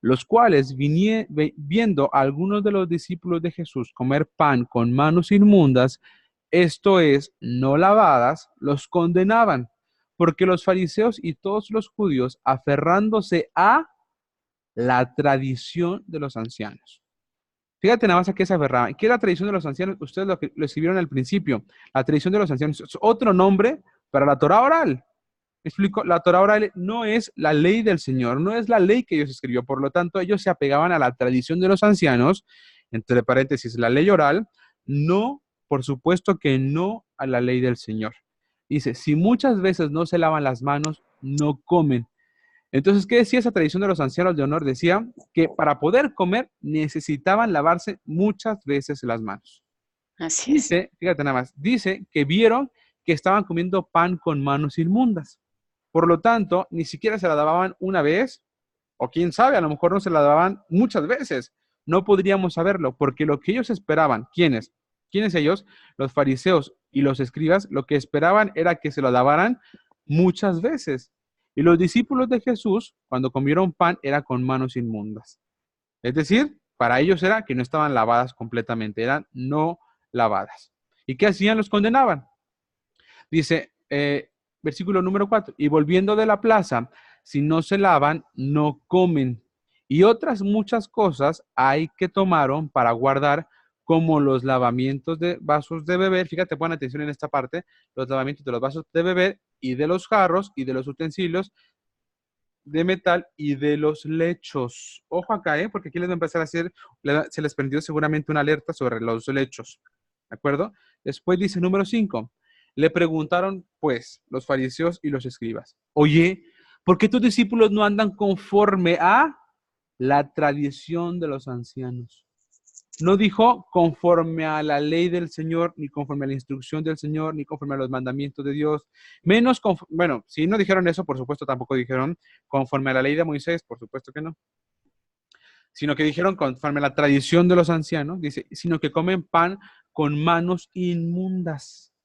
Los cuales, viendo a algunos de los discípulos de Jesús comer pan con manos inmundas, esto es, no lavadas, los condenaban, porque los fariseos y todos los judíos, aferrándose a la tradición de los ancianos. Fíjate nada más a qué se aferraban. ¿Qué es la tradición de los ancianos? Ustedes lo escribieron al principio. La tradición de los ancianos es otro nombre para la Torá oral. ¿Me explico? La Torá oral no es la ley del Señor, no es la ley que Dios escribió. Por lo tanto, ellos se apegaban a la tradición de los ancianos, entre paréntesis, la ley oral, no, por supuesto que no a la ley del Señor. Dice, si muchas veces no se lavan las manos, no comen. Entonces, ¿qué decía esa tradición de los ancianos de honor? Decía que para poder comer necesitaban lavarse muchas veces las manos. Así es. Dice, fíjate nada más, dice que vieron que estaban comiendo pan con manos inmundas. Por lo tanto, ni siquiera se la lavaban una vez, o quién sabe, a lo mejor no se la lavaban muchas veces. No podríamos saberlo, porque lo que ellos esperaban, ¿quiénes? ¿Quiénes ellos? Los fariseos y los escribas, lo que esperaban era que se lo lavaran muchas veces. Y los discípulos de Jesús, cuando comieron pan, era con manos inmundas. Es decir, para ellos era que no estaban lavadas completamente, eran no lavadas. ¿Y qué hacían? Los condenaban. Dice, versículo número 4, y volviendo de la plaza, si no se lavan, no comen. Y otras muchas cosas hay que tomaron para guardar, como los lavamientos de vasos de beber. Fíjate, pon atención en esta parte, los lavamientos de los vasos de beber y de los jarros y de los utensilios de metal y de los lechos. Ojo acá, porque aquí les va a empezar a hacer, se les prendió seguramente una alerta sobre los lechos. ¿De acuerdo? Después dice número 5. Le preguntaron, pues, los fariseos y los escribas, oye, ¿por qué tus discípulos no andan conforme a la tradición de los ancianos? No dijo conforme a la ley del Señor, ni conforme a la instrucción del Señor, ni conforme a los mandamientos de Dios. Menos, bueno, si no dijeron eso, por supuesto tampoco dijeron conforme a la ley de Moisés, por supuesto que no. Sino que dijeron conforme a la tradición de los ancianos, dice, sino que comen pan con manos inmundas.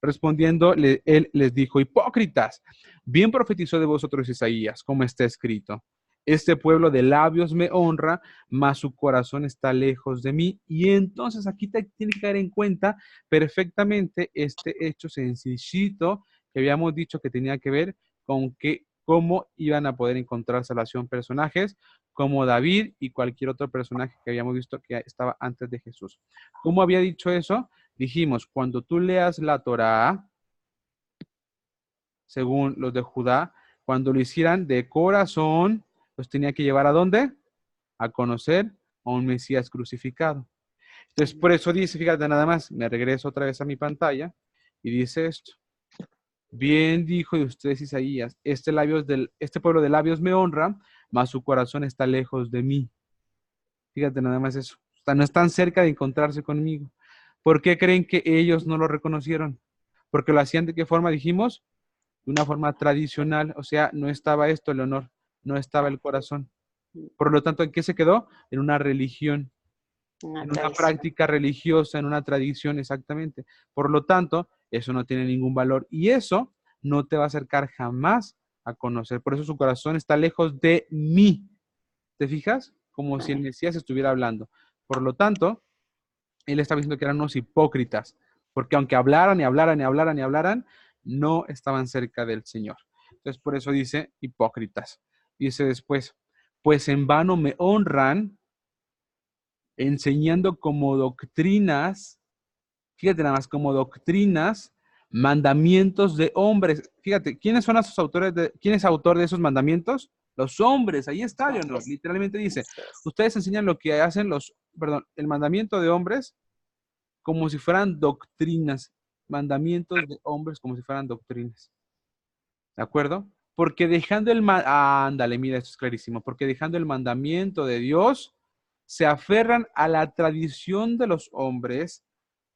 Respondiendo, él les dijo, hipócritas, bien profetizó de vosotros Isaías, como está escrito. Este pueblo de labios me honra, mas su corazón está lejos de mí. Y entonces aquí te tiene que caer en cuenta perfectamente este hecho sencillito que habíamos dicho que tenía que ver con cómo iban a poder encontrar salvación personajes como David y cualquier otro personaje que habíamos visto que estaba antes de Jesús. ¿Cómo había dicho eso? Dijimos, cuando tú leas la Torá, según los de Judá, cuando lo hicieran de corazón, los tenía que llevar ¿a dónde? A conocer a un Mesías crucificado. Entonces, por eso dice, fíjate nada más, me regreso otra vez a mi pantalla y dice esto. Bien dijo de ustedes Isaías, este pueblo de labios me honra, mas su corazón está lejos de mí. Fíjate nada más eso. O sea, no están cerca de encontrarse conmigo. ¿Por qué creen que ellos no lo reconocieron? Porque lo hacían de qué forma, dijimos, de una forma tradicional. O sea, no estaba esto, el honor, no estaba el corazón. Por lo tanto, ¿en qué se quedó? En una religión, en una práctica religiosa, en una tradición, exactamente. Por lo tanto, eso no tiene ningún valor y eso no te va a acercar jamás a conocer. Por eso su corazón está lejos de mí. ¿Te fijas? Como si el Mesías estuviera hablando. Por lo tanto, él estaba diciendo que eran unos hipócritas, porque aunque hablaran y hablaran y hablaran y hablaran, no estaban cerca del Señor. Entonces, por eso dice hipócritas. Dice después, pues en vano me honran, enseñando como doctrinas, fíjate nada más, como doctrinas, mandamientos de hombres. Fíjate, ¿quiénes son esos autores? ¿Quién es autor de esos mandamientos? Los hombres, ahí está, Leonor. Literalmente dice, ustedes enseñan lo que hacen el mandamiento de hombres como si fueran doctrinas, mandamientos de hombres como si fueran doctrinas. ¿De acuerdo? Porque dejando ándale, mira, esto es clarísimo. Porque dejando el mandamiento de Dios, se aferran a la tradición de los hombres.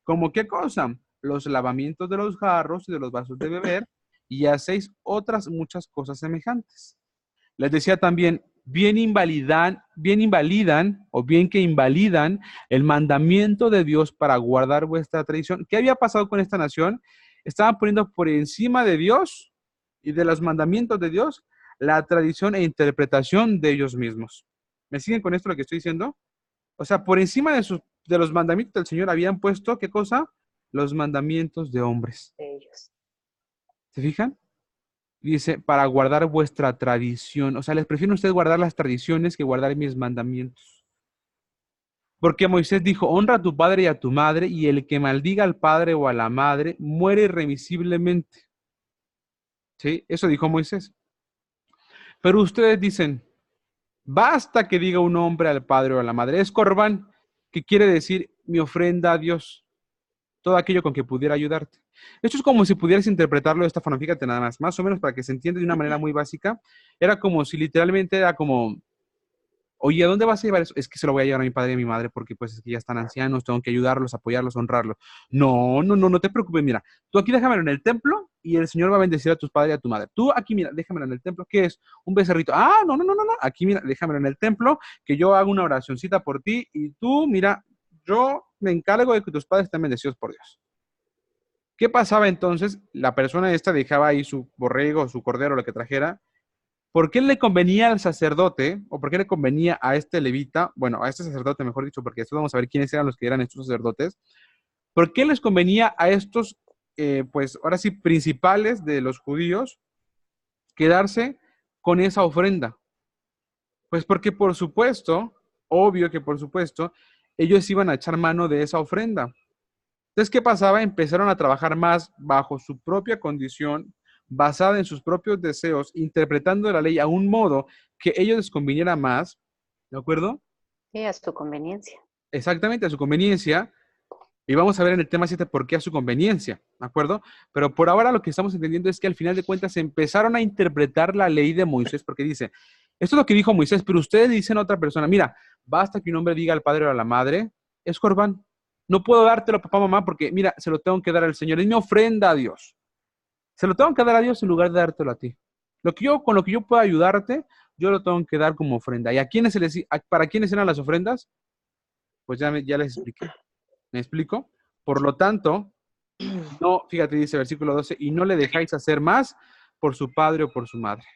¿Como qué cosa? Los lavamientos de los jarros y de los vasos de beber, y hacéis otras muchas cosas semejantes. Les decía también, bien invalidan o bien que invalidan el mandamiento de Dios para guardar vuestra tradición. ¿Qué había pasado con esta nación? Estaban poniendo por encima de Dios y de los mandamientos de Dios la tradición e interpretación de ellos mismos. ¿Me siguen con esto lo que estoy diciendo? O sea, por encima de los mandamientos del Señor habían puesto, ¿qué cosa? Los mandamientos de hombres. De ellos. ¿Se fijan? Dice, para guardar vuestra tradición. O sea, les prefiero a ustedes guardar las tradiciones que guardar mis mandamientos. Porque Moisés dijo, honra a tu padre y a tu madre, y el que maldiga al padre o a la madre muere irremisiblemente. ¿Sí? Eso dijo Moisés. Pero ustedes dicen, basta que diga un hombre al padre o a la madre. Es corbán, que quiere decir mi ofrenda a Dios. Todo aquello con que pudiera ayudarte. Esto es como si pudieras interpretarlo de esta forma, fíjate nada más o menos para que se entienda de una manera muy básica. Era como si literalmente era como, oye, ¿a dónde vas a llevar eso? Es que se lo voy a llevar a mi padre y a mi madre porque pues es que ya están ancianos, tengo que ayudarlos, apoyarlos, honrarlos. No te preocupes, mira, tú aquí déjamelo en el templo y el Señor va a bendecir a tus padres y a tu madre. Tú aquí, mira, déjamelo en el templo. ¿Qué es? Un becerrito. Ah, no. Aquí, mira, déjamelo en el templo, que yo hago una oracioncita por ti y tú, mira, yo me encargo de que tus padres estén bendecidos por Dios. ¿Qué pasaba entonces? La persona esta dejaba ahí su borrego, su cordero, lo que trajera. ¿Por qué le convenía al sacerdote, o por qué le convenía a este levita, bueno, a este sacerdote, mejor dicho, porque después vamos a ver quiénes eran los que eran estos sacerdotes? ¿Por qué les convenía a estos, pues ahora sí, principales de los judíos, quedarse con esa ofrenda? Pues porque por supuesto, obvio que por supuesto, ellos iban a echar mano de esa ofrenda. Entonces, ¿qué pasaba? Empezaron a trabajar más bajo su propia condición, basada en sus propios deseos, interpretando la ley a un modo que ellos les conviniera más, ¿de acuerdo? Sí, a su conveniencia. Exactamente, a su conveniencia. Y vamos a ver en el tema 7 por qué a su conveniencia, ¿de acuerdo? Pero por ahora lo que estamos entendiendo es que al final de cuentas empezaron a interpretar la ley de Moisés, porque dice, esto es lo que dijo Moisés, pero ustedes dicen a otra persona, mira, basta que un hombre diga al padre o a la madre, es corbán. No puedo dártelo a papá, mamá, porque mira, se lo tengo que dar al Señor. Es mi ofrenda a Dios. Se lo tengo que dar a Dios en lugar de dártelo a ti. Con lo que yo pueda ayudarte, yo lo tengo que dar como ofrenda. ¿Y a quiénes para quiénes eran las ofrendas? Pues ya les expliqué. ¿Me explico? Por lo tanto, no, fíjate, dice versículo 12, y no le dejáis hacer más por su padre o por su madre,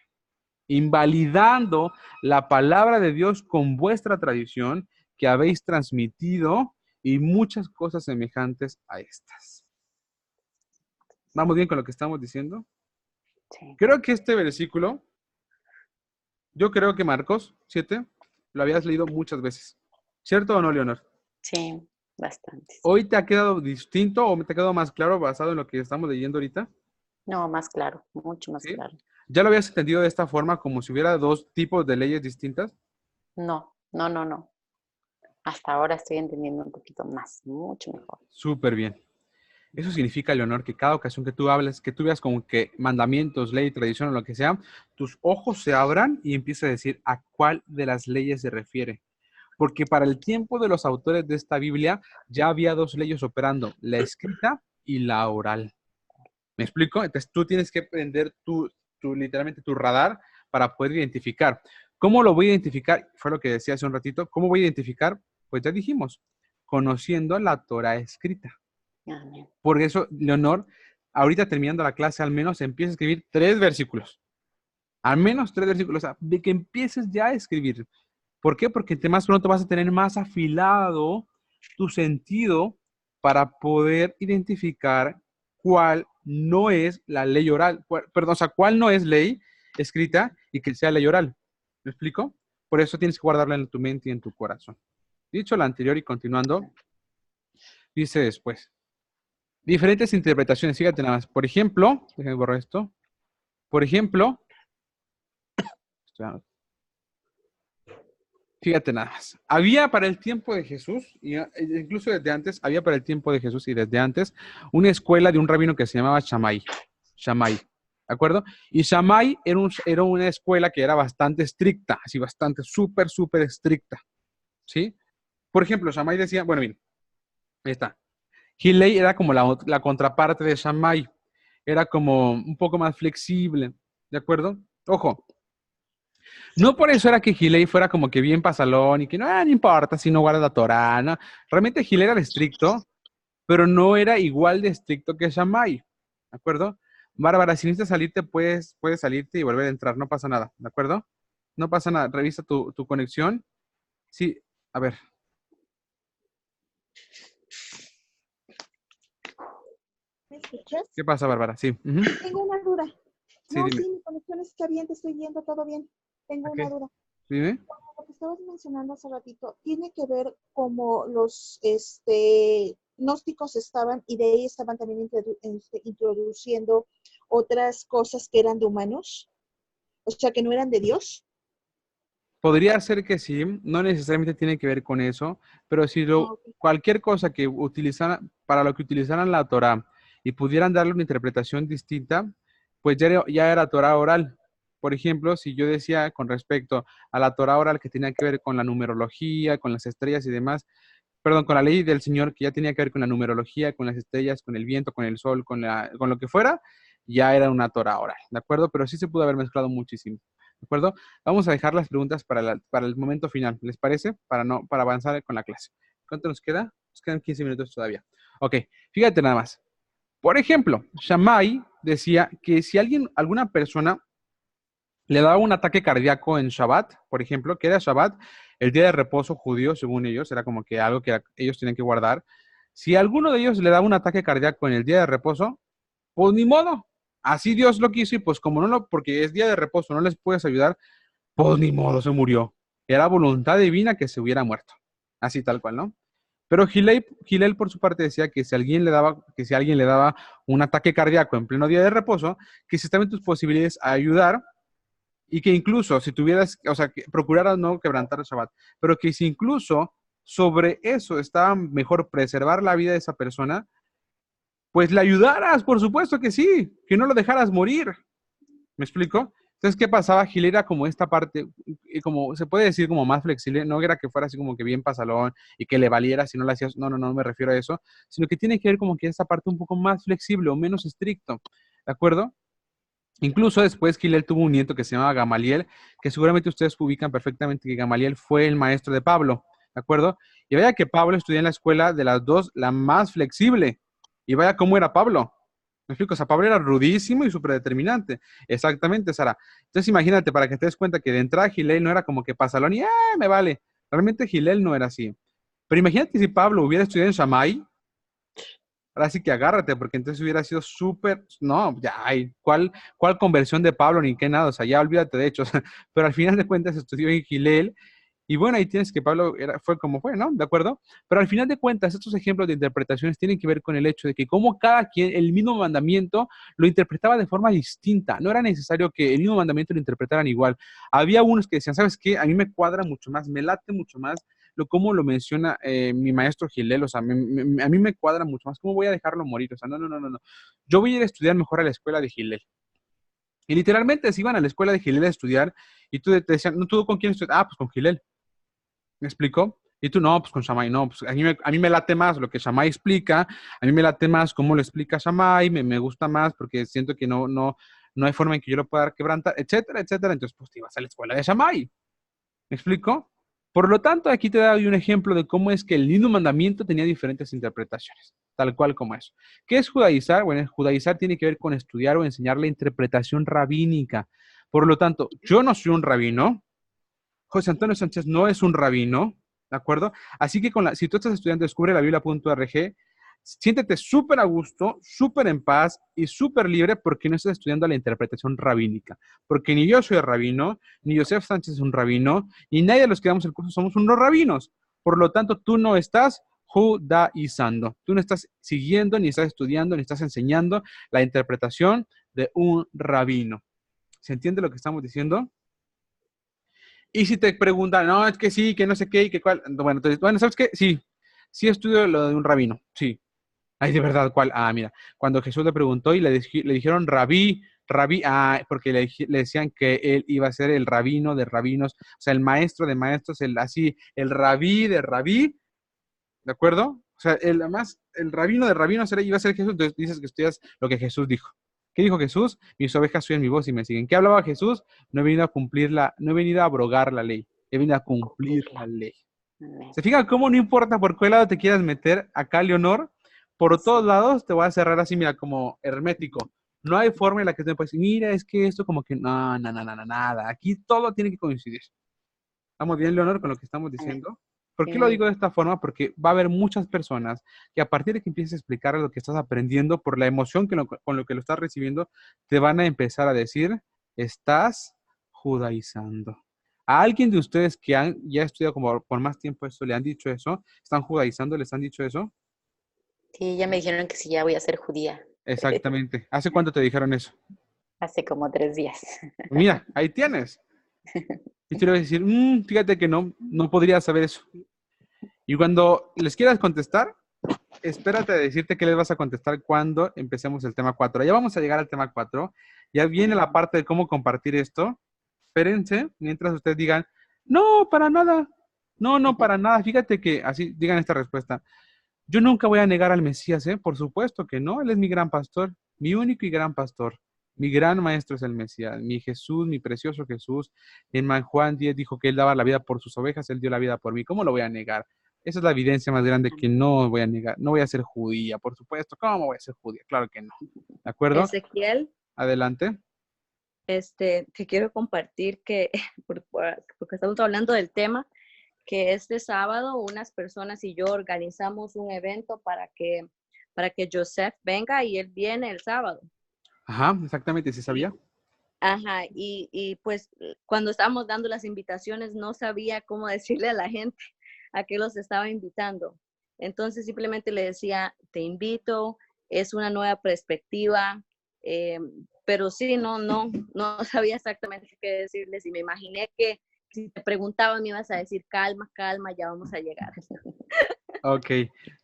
invalidando la palabra de Dios con vuestra tradición que habéis transmitido y muchas cosas semejantes a estas. ¿Vamos bien con lo que estamos diciendo? Sí. Creo que este versículo, yo creo que Marcos 7, lo habías leído muchas veces. ¿Cierto o no, Leonor? Sí, bastante. ¿Hoy te ha quedado distinto o te ha quedado más claro basado en lo que estamos leyendo ahorita? No, más claro, mucho más ¿Sí? claro. ¿Ya lo habías entendido de esta forma, como si hubiera dos tipos de leyes distintas? No. Hasta ahora estoy entendiendo un poquito más, mucho mejor. Súper bien. Eso significa, Leonor, que cada ocasión que tú hables, que tú veas como que mandamientos, ley, tradición o lo que sea, tus ojos se abran y empieces a decir a cuál de las leyes se refiere. Porque para el tiempo de los autores de esta Biblia ya había dos leyes operando, la escrita y la oral. ¿Me explico? Entonces tú tienes que prender literalmente tu radar para poder identificar. ¿Cómo lo voy a identificar? Fue lo que decía hace un ratito. ¿Cómo voy a identificar? Pues ya dijimos, conociendo la Torah escrita. Amén. Por eso, Leonor, ahorita terminando la clase, al menos empieza a escribir 3 versículos. Al menos 3 versículos. O sea, de que empieces ya a escribir. ¿Por qué? Porque más pronto vas a tener más afilado tu sentido para poder identificar cuál no es la ley oral. Perdón, o sea, cuál no es ley escrita y que sea ley oral. ¿Me explico? Por eso tienes que guardarla en tu mente y en tu corazón. Dicho lo anterior y continuando, dice después. Diferentes interpretaciones, fíjate nada más. Por ejemplo, déjame borrar esto. Por ejemplo, Fíjate nada más. Había para el tiempo de Jesús, incluso desde antes, había para el tiempo de Jesús y desde antes, una escuela de un rabino que se llamaba Shammai. Shammai, ¿de acuerdo? Y Shammai era una escuela que era bastante estricta, así bastante, súper estricta, ¿sí? Por ejemplo, Shammai decía, bueno, miren, ahí está. Hillel era como la contraparte de Shammai. Era como un poco más flexible, ¿de acuerdo? Ojo, no por eso era que Hillel fuera como que bien pasalón y que no importa si no guardas la Torá, ¿no? Realmente Hillel era estricto, pero no era igual de estricto que Shammai, ¿de acuerdo? Bárbara, si necesitas salirte, puedes salirte y volver a entrar, no pasa nada, ¿de acuerdo? No pasa nada, revisa tu conexión. Sí, a ver, ¿Me escuchas? ¿qué pasa, Bárbara? Sí, Tengo una duda. sí, No, dime. sí, mi conexión está bien, te estoy viendo, todo bien. Tengo Ok, una duda. dime. Lo que estabas mencionando hace ratito, tiene que ver como los gnósticos estaban y de ahí estaban también introduciendo otras cosas que eran de humanos, o sea, que no eran de Dios. Podría ser que sí, no necesariamente tiene que ver con eso, pero si Ah, ok. cualquier cosa que utilizaran, para lo que utilizaran la Torá y pudieran darle una interpretación distinta, pues ya era Torá oral. Por ejemplo, si yo decía con respecto a la Torá oral que tenía que ver con la numerología, con las estrellas y demás, perdón, con la ley del Señor que ya tenía que ver con la numerología, con las estrellas, con el viento, con el sol, con lo que fuera, ya era una Torá oral, ¿de acuerdo? Pero sí se pudo haber mezclado muchísimo, ¿de acuerdo? Vamos a dejar las preguntas para el momento final, ¿les parece? Para avanzar con la clase. ¿Cuánto nos queda? Nos quedan 15 minutos todavía. Ok, fíjate nada más. Por ejemplo, Shammai decía que si alguna persona le daba un ataque cardíaco en Shabbat, por ejemplo, que era Shabbat, el día de reposo judío, según ellos, era como que algo que ellos tenían que guardar. Si alguno de ellos le daba un ataque cardíaco en el día de reposo, pues ni modo. Así Dios lo quiso y pues como porque es día de reposo, no les puedes ayudar, pues ni modo, se murió. Era voluntad divina que se hubiera muerto. Así tal cual, ¿no? Pero Hillel por su parte decía que si alguien le daba un ataque cardíaco en pleno día de reposo, que si estaba en tus posibilidades a ayudar y que incluso si tuvieras, o sea, que procuraras no quebrantar el Shabbat, pero que si incluso sobre eso estaba mejor preservar la vida de esa persona, pues le ayudaras, por supuesto que sí, que no lo dejaras morir. ¿Me explico? Entonces, ¿qué pasaba? Gil era como esta parte, y como se puede decir como más flexible, no era que fuera así como que bien pasalón y que le valiera si no lo hacías, no me refiero a eso, sino que tiene que ver como que esta parte un poco más flexible o menos estricto, ¿de acuerdo? Incluso después Gilel tuvo un nieto que se llamaba Gamaliel, que seguramente ustedes ubican perfectamente que Gamaliel fue el maestro de Pablo, ¿de acuerdo? Y vaya que Pablo estudió en la escuela de las dos, la más flexible. Y vaya cómo era Pablo. ¿Me explico? O sea, Pablo era rudísimo y súper determinante. Exactamente, Sara. Entonces imagínate, para que te des cuenta que de entrada Gilel no era como que pasalón y me vale! Realmente Gilel no era así. Pero imagínate si Pablo hubiera estudiado en Shammai, ahora sí que agárrate, porque entonces hubiera sido súper, no, ya, ¿cuál conversión de Pablo ni qué nada? O sea, ya olvídate de hecho, pero al final de cuentas estudió en Gilel, y bueno, ahí tienes que Pablo fue como fue, ¿no? ¿De acuerdo? Pero al final de cuentas, estos ejemplos de interpretaciones tienen que ver con el hecho de que como cada quien, el mismo mandamiento, lo interpretaba de forma distinta. No era necesario que el mismo mandamiento lo interpretaran igual. Había unos que decían, ¿sabes qué? A mí me cuadra mucho más, me late mucho más como lo menciona mi maestro Gilel, o sea, a mí me cuadra mucho más. ¿Cómo voy a dejarlo morir? O sea, no. Yo voy a ir a estudiar mejor a la escuela de Gilel. Y literalmente se iban a la escuela de Gilel a estudiar y tú te decían, ¿no, tú con quién estudias? Ah, pues con Gilel. ¿Me explico? Y tú, no, pues con Shammai, no, pues a mí me late más lo que Shammai explica, a mí me late más cómo lo explica Shammai, me gusta más porque siento que no hay forma en que yo lo pueda quebrantar, etcétera, etcétera. Entonces, pues te ibas a la escuela de Shammai. ¿Me explico? Por lo tanto, aquí te doy un ejemplo de cómo es que el mismo mandamiento tenía diferentes interpretaciones, tal cual como eso. ¿Qué es judaizar? Bueno, judaizar tiene que ver con estudiar o enseñar la interpretación rabínica. Por lo tanto, yo no soy un rabino, José Antonio Sánchez no es un rabino, ¿de acuerdo? Así que si tú estás estudiando Descubre la Biblia.org, siéntete súper a gusto, súper en paz y súper libre porque no estás estudiando la interpretación rabínica. Porque ni yo soy rabino, ni Joseph Sánchez es un rabino, y nadie de los que damos el curso somos unos rabinos. Por lo tanto, tú no estás judaizando. Tú no estás siguiendo, ni estás estudiando, ni estás enseñando la interpretación de un rabino. ¿Se entiende lo que estamos diciendo? Y si te preguntan, no, es que sí, que no sé qué, y que cuál. Bueno, entonces, bueno, ¿sabes qué? Sí, sí estudio lo de un rabino, sí. Ay, de verdad, ¿cuál? Ah, mira, cuando Jesús le preguntó y le dijeron rabí, rabí, porque le decían que él iba a ser el rabino de rabinos, o sea, el maestro de maestros, el rabí de rabí, ¿de acuerdo? O sea, además, el rabino de rabinos iba a ser Jesús, entonces dices que estudias lo que Jesús dijo. ¿Qué dijo Jesús? Mis ovejas oyen mi voz y me siguen. ¿Qué hablaba Jesús? No he venido a no he venido a abrogar la ley, he venido a cumplir la ley. Amén. ¿Se fijan cómo no importa por qué lado te quieras meter acá, Leonor? Por todos lados te voy a cerrar así, mira, como hermético. No hay forma en la que te puedes decir, mira, es que esto como que no, no, no, no, no, nada. Aquí todo tiene que coincidir. ¿Estamos bien, Leonor, con lo que estamos Amén. diciendo? ¿Por Sí, qué lo muy digo de esta forma? Porque va a haber muchas personas que a partir de que empieces a explicar lo que estás aprendiendo, por la emoción con lo que lo estás recibiendo, te van a empezar a decir, estás judaizando. A alguien de ustedes que han ya estudiado como por más tiempo eso, le han dicho eso, están judaizando, les han dicho eso. Sí, ya me dijeron que sí, ya voy a ser judía. Exactamente. ¿Hace cuánto te dijeron eso? Hace como 3 días. Mira, ahí tienes. Y tú le vas a decir, fíjate que no, no podría saber eso. Y cuando les quieras contestar, espérate a decirte qué les vas a contestar cuando empecemos el tema 4. Ya vamos a llegar al tema 4. Ya viene la parte de cómo compartir esto. Espérense, mientras ustedes digan, no, para nada. No, no, para nada. Fíjate que así digan esta respuesta. Yo nunca voy a negar al Mesías, ¿eh? Por supuesto que no. Él es mi gran pastor, mi único y gran pastor. Mi gran maestro es el Mesías, mi Jesús, mi precioso Jesús. En Juan 10 dijo que él daba la vida por sus ovejas, él dio la vida por mí. ¿Cómo lo voy a negar? Esa es la evidencia más grande que no voy a negar. No voy a ser judía, por supuesto. ¿Cómo voy a ser judía? Claro que no. ¿De acuerdo? Ezequiel, Adelante. te quiero compartir que, porque estamos hablando del tema, que este sábado unas personas y yo organizamos un evento para que Joseph venga y él viene el sábado. Ajá, exactamente, ¿sí sabía? Ajá, y pues cuando estábamos dando las invitaciones no sabía cómo decirle a la gente a qué los estaba invitando. Entonces simplemente le decía, te invito, es una nueva perspectiva, pero sí, no sabía exactamente qué decirles y me imaginé que si te preguntaban me ibas a decir, calma, calma, ya vamos a llegar. Ok.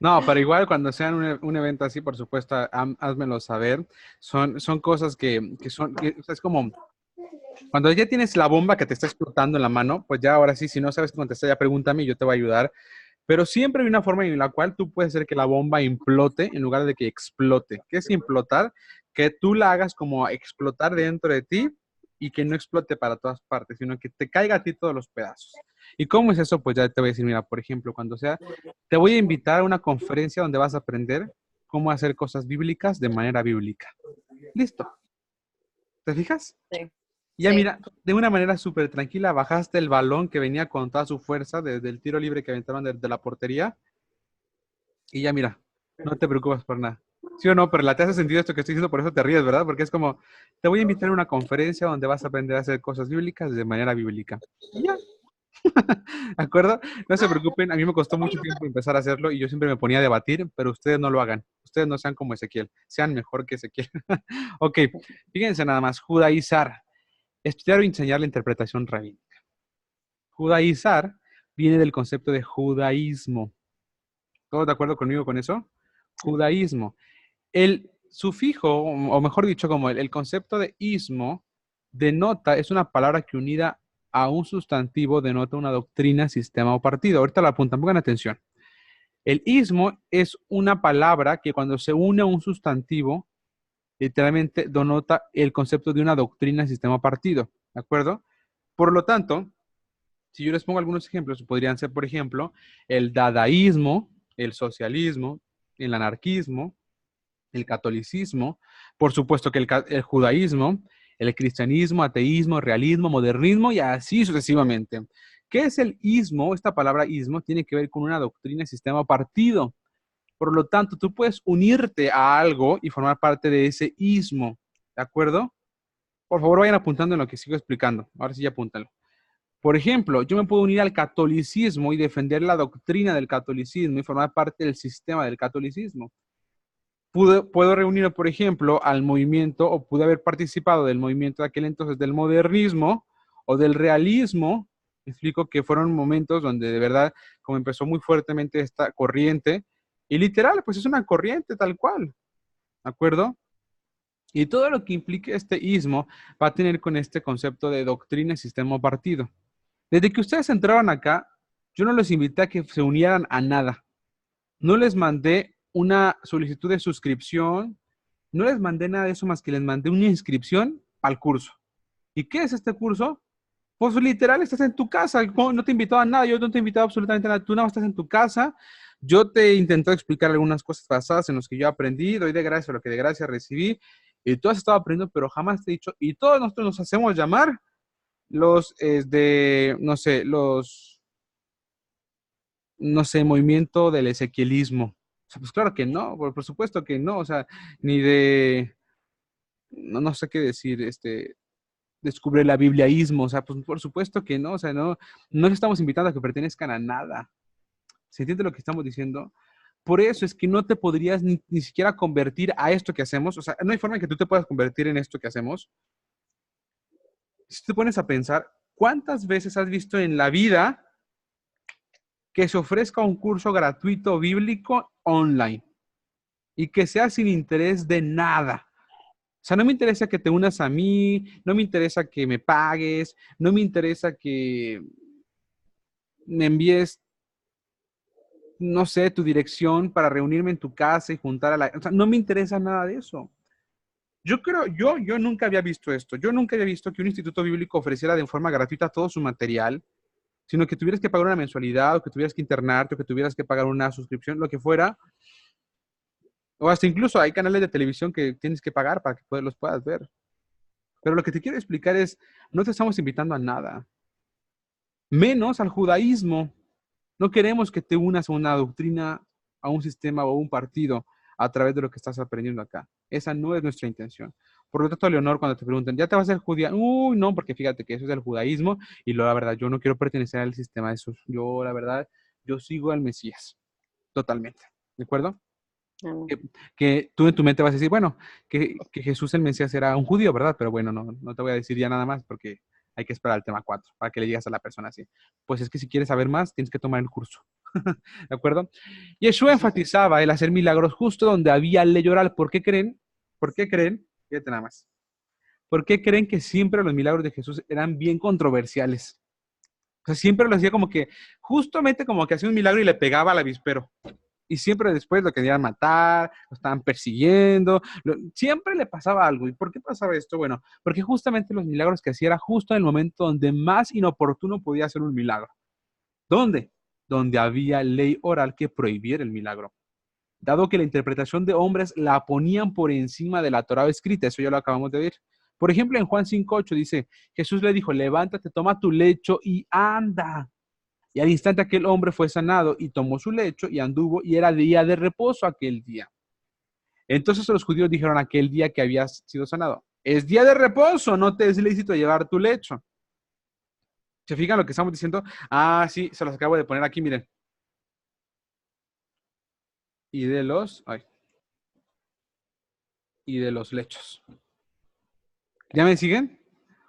No, pero igual cuando sean un evento así, por supuesto, házmelo saber. Son cosas o sea, es como, cuando ya tienes la bomba que te está explotando en la mano, pues ya ahora sí, si no sabes qué contestar, ya pregúntame y yo te voy a ayudar. Pero siempre hay una forma en la cual tú puedes hacer que la bomba implote en lugar de que explote. ¿Qué es implotar? Que tú la hagas como explotar dentro de ti y que no explote para todas partes, sino que te caiga a ti todos los pedazos. ¿Y cómo es eso? Pues ya te voy a decir, mira, por ejemplo, te voy a invitar a una conferencia donde vas a aprender cómo hacer cosas bíblicas de manera bíblica. Listo. ¿Te fijas? Sí. Y ya Sí. mira, de una manera súper tranquila, bajaste el balón que venía con toda su fuerza desde el tiro libre que aventaron desde la portería. Y ya mira, no te preocupes por nada. ¿Sí o no? Pero la te hace sentido esto que estoy diciendo, por eso te ríes, ¿verdad? Porque es como, te voy a invitar a una conferencia donde vas a aprender a hacer cosas bíblicas de manera bíblica. Y ya. ¿De acuerdo? No se preocupen, a mí me costó mucho tiempo empezar a hacerlo y yo siempre me ponía a debatir, pero ustedes no lo hagan. Ustedes no sean como Ezequiel, sean mejor que Ezequiel. Ok, fíjense nada más, judaizar. Estudiar o enseñar la interpretación rabínica. Judaizar viene del concepto de judaísmo. ¿Todos de acuerdo conmigo con eso? Judaísmo. El sufijo, o mejor dicho, como el concepto de ismo, denota, es una palabra que unida a un sustantivo denota una doctrina, sistema o partido. Ahorita la apuntan, pongan atención. El ismo es una palabra que cuando se une a un sustantivo, literalmente denota el concepto de una doctrina, sistema o partido. ¿De acuerdo? Por lo tanto, si yo les pongo algunos ejemplos, podrían ser, por ejemplo, el dadaísmo, el socialismo, el anarquismo, el catolicismo, por supuesto que el judaísmo, el cristianismo, ateísmo, realismo, modernismo y así sucesivamente. ¿Qué es el ismo? Esta palabra ismo tiene que ver con una doctrina, sistema o partido. Por lo tanto, tú puedes unirte a algo y formar parte de ese ismo. ¿De acuerdo? Por favor, vayan apuntando en lo que sigo explicando. Ahora sí, ya apúntalo. Por ejemplo, yo me puedo unir al catolicismo y defender la doctrina del catolicismo y formar parte del sistema del catolicismo. Puedo reunirme, por ejemplo, al movimiento, o pude haber participado del movimiento de aquel entonces del modernismo o del realismo Me explico que fueron momentos donde de verdad, como empezó muy fuertemente esta corriente, y literal, pues es una corriente tal cual, ¿de acuerdo? Y todo lo que implique este ismo va a tener con este concepto de doctrina, sistema o partido. Desde que ustedes entraron acá, yo no los invité a que se unieran a nada. No les mandé una solicitud de suscripción, no les mandé nada de eso más que les mandé una inscripción al curso. ¿Y qué es este curso? Pues literal, estás en tu casa, no te he invitado a nada, yo no te he invitado absolutamente a nada, tú nada más estás en tu casa, yo te he intentado explicar algunas cosas pasadas en las que yo aprendí, doy de gracia lo que de gracia recibí, y tú has estado aprendiendo, pero jamás te he dicho, y todos nosotros nos hacemos llamar no sé, no sé, movimiento del ezequielismo. O sea, pues claro que no, por supuesto que no, o sea, ni de, no sé qué decir, descubre la bibliaísmo, o sea, pues por supuesto que no, o sea, no les estamos invitando a que pertenezcan a nada. ¿Se entiende lo que estamos diciendo? Por eso es que no te podrías ni siquiera convertir a esto que hacemos, o sea, no hay forma en que tú te puedas convertir en esto que hacemos. Si te pones a pensar, ¿cuántas veces has visto en la vida que se ofrezca un curso gratuito bíblico online y que sea sin interés de nada? O sea, no me interesa que te unas a mí, no me interesa que me pagues, no me interesa que me envíes, no sé, tu dirección para reunirme en tu casa y juntar a la... O sea, no me interesa nada de eso. Yo nunca había visto esto. Yo nunca había visto que un instituto bíblico ofreciera de forma gratuita todo su material, sino que tuvieras que pagar una mensualidad, o que tuvieras que internarte, o que tuvieras que pagar una suscripción, lo que fuera. O hasta incluso hay canales de televisión que tienes que pagar para que los puedas ver. Pero lo que te quiero explicar es, no te estamos invitando a nada, menos al judaísmo. No queremos que te unas a una doctrina, a un sistema o a un partido a través de lo que estás aprendiendo acá. Esa no es nuestra intención. Por lo tanto, Leonor, cuando te preguntan, ¿ya te vas a ser judía? Uy, no, porque fíjate que eso es el judaísmo y la verdad, yo no quiero pertenecer al sistema de esos. Yo, la verdad, yo sigo al Mesías, totalmente. ¿De acuerdo? Que tú en tu mente vas a decir, bueno, que Jesús el Mesías era un judío, ¿verdad? Pero bueno, no te voy a decir ya nada más porque hay que esperar al tema 4 para que le digas a la persona así. Pues es que si quieres saber más, tienes que tomar el curso. ¿De acuerdo? Yeshua enfatizaba el hacer milagros justo donde había ley oral. ¿Por qué creen? ¿Por qué creen? Fíjate nada más. ¿Por qué creen que siempre los milagros de Jesús eran bien controversiales? O sea, siempre lo hacía como que, justamente como que hacía un milagro y le pegaba al avispero. Y siempre después lo querían matar, lo estaban persiguiendo, siempre le pasaba algo. ¿Y por qué pasaba esto? Bueno, porque justamente los milagros que hacía era justo en el momento donde más inoportuno podía hacer un milagro. ¿Dónde? Donde había ley oral que prohibiera el milagro. Dado que la interpretación de hombres la ponían por encima de la Torá escrita, eso ya lo acabamos de ver. Por ejemplo, en Juan 5:8 dice, Jesús le dijo, levántate, toma tu lecho y anda. Y al instante aquel hombre fue sanado y tomó su lecho y anduvo, y era día de reposo aquel día. Entonces los judíos dijeron aquel día que habías sido sanado, es día de reposo, no te es lícito llevar tu lecho. ¿Se fijan lo que estamos diciendo? Ah, sí, se los acabo de poner aquí, miren. Y de los lechos. ¿Ya me siguen?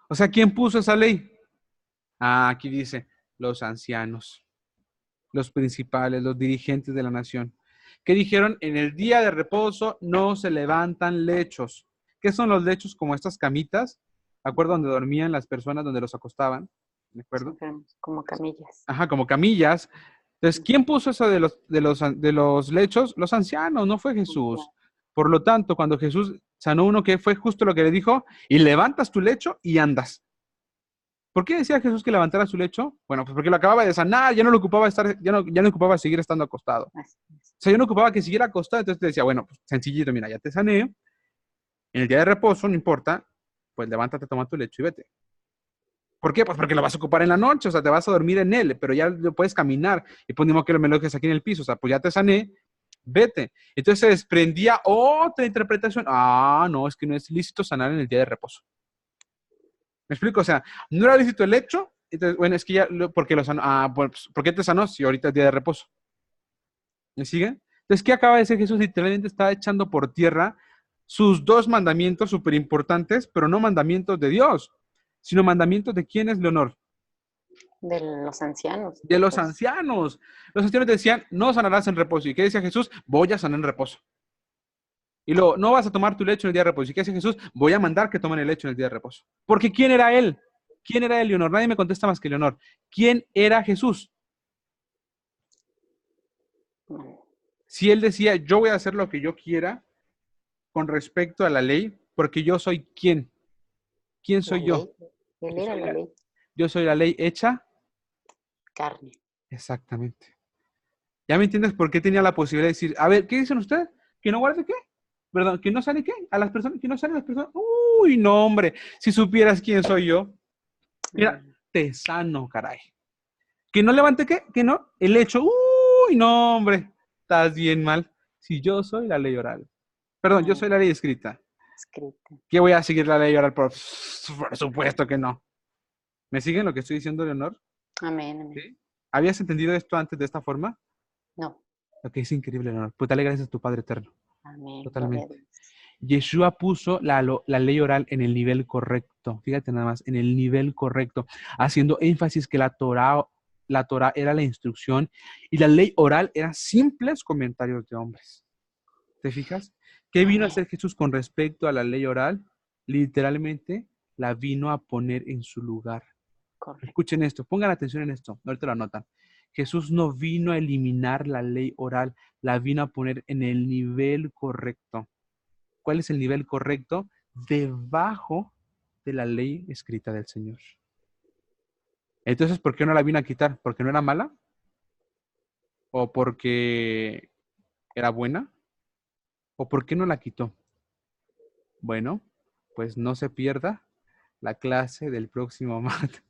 O sea, ¿quién puso esa ley? Ah, aquí dice, los ancianos, los principales, los dirigentes de la nación, que dijeron, en el día de reposo no se levantan lechos. ¿Qué son los lechos? Como estas camitas, ¿de acuerdo? Donde dormían las personas, donde los acostaban, ¿de acuerdo? Como camillas. Ajá, como camillas. Entonces, ¿quién puso eso de los lechos? Los ancianos, no fue Jesús. Por lo tanto, cuando Jesús sanó uno, que fue justo lo que le dijo, y levantas tu lecho y andas. ¿Por qué decía Jesús que levantara su lecho? Bueno, pues porque lo acababa de sanar, ya no ocupaba seguir estando acostado. O sea, ya no ocupaba que siguiera acostado, entonces te decía, bueno, pues sencillito, mira, ya te sané, en el día de reposo, no importa, pues levántate, toma tu lecho y vete. ¿Por qué? Pues porque lo vas a ocupar en la noche, o sea, te vas a dormir en él, pero ya lo puedes caminar, y pues ni modo que me lo dejes aquí en el piso, o sea, pues ya te sané, vete. Entonces se desprendía otra interpretación, no, es que no es lícito sanar en el día de reposo. ¿Me explico? O sea, no era lícito el hecho, entonces, bueno, es que ya, porque lo sanó, pues, ¿por qué te sanó si ahorita es día de reposo? ¿Me siguen? Entonces, ¿qué acaba de decir Jesús? Literalmente está echando por tierra sus dos mandamientos súper importantes, pero no mandamientos de Dios, sino mandamientos de quién es, Leonor. De los ancianos. De los pues. ancianos. Los ancianos decían, no sanarás en reposo. ¿Y qué decía Jesús? Voy a sanar en reposo. Y luego, no vas a tomar tu lecho en el día de reposo. ¿Y qué decía Jesús? Voy a mandar que tomen el lecho en el día de reposo. Porque ¿quién era él? ¿Quién era él, Leonor? Nadie me contesta más que Leonor. ¿Quién era Jesús? Si él decía, yo voy a hacer lo que yo quiera con respecto a la ley, porque yo soy ¿quién? ¿Quién La soy yo? ley. Él era la ley. Yo soy la ley hecha. Carne. Exactamente. ¿Ya me entiendes por qué tenía la posibilidad de decir, a ver, ¿qué dicen ustedes? ¿Que no guarde qué? Perdón, ¿que no sale qué? A las personas, ¿que no salen las personas? Uy, no, hombre, si supieras quién soy yo. Mira, te sano, caray. ¿Que no levante qué? ¿Que no? El hecho, uy, no, hombre, estás bien mal. Si yo soy la ley oral. Perdón, yo soy la ley escrita. Escrita. ¿Qué voy a seguir la ley oral? Por supuesto que no. ¿Me siguen lo que estoy diciendo, Leonor? Amén, amén. ¿Sí? ¿Habías entendido esto antes de esta forma? No. Ok, es increíble, Leonor. Pues dale gracias a tu Padre Eterno. Amén. Totalmente. Yeshua puso la ley oral en el nivel correcto. Fíjate nada más, en el nivel correcto, haciendo énfasis que la Torá era la instrucción y la ley oral eran simples comentarios de hombres. ¿Te fijas? ¿Qué vino a hacer Jesús con respecto a la ley oral? Literalmente la vino a poner en su lugar. Correcto. Escuchen esto, pongan atención en esto, ahorita lo anotan. Jesús no vino a eliminar la ley oral, la vino a poner en el nivel correcto. ¿Cuál es el nivel correcto? Debajo de la ley escrita del Señor. Entonces, ¿por qué no la vino a quitar? ¿Porque no era mala? ¿O porque era buena? ¿O por qué no la quitó? Bueno, pues no se pierda la clase del próximo martes.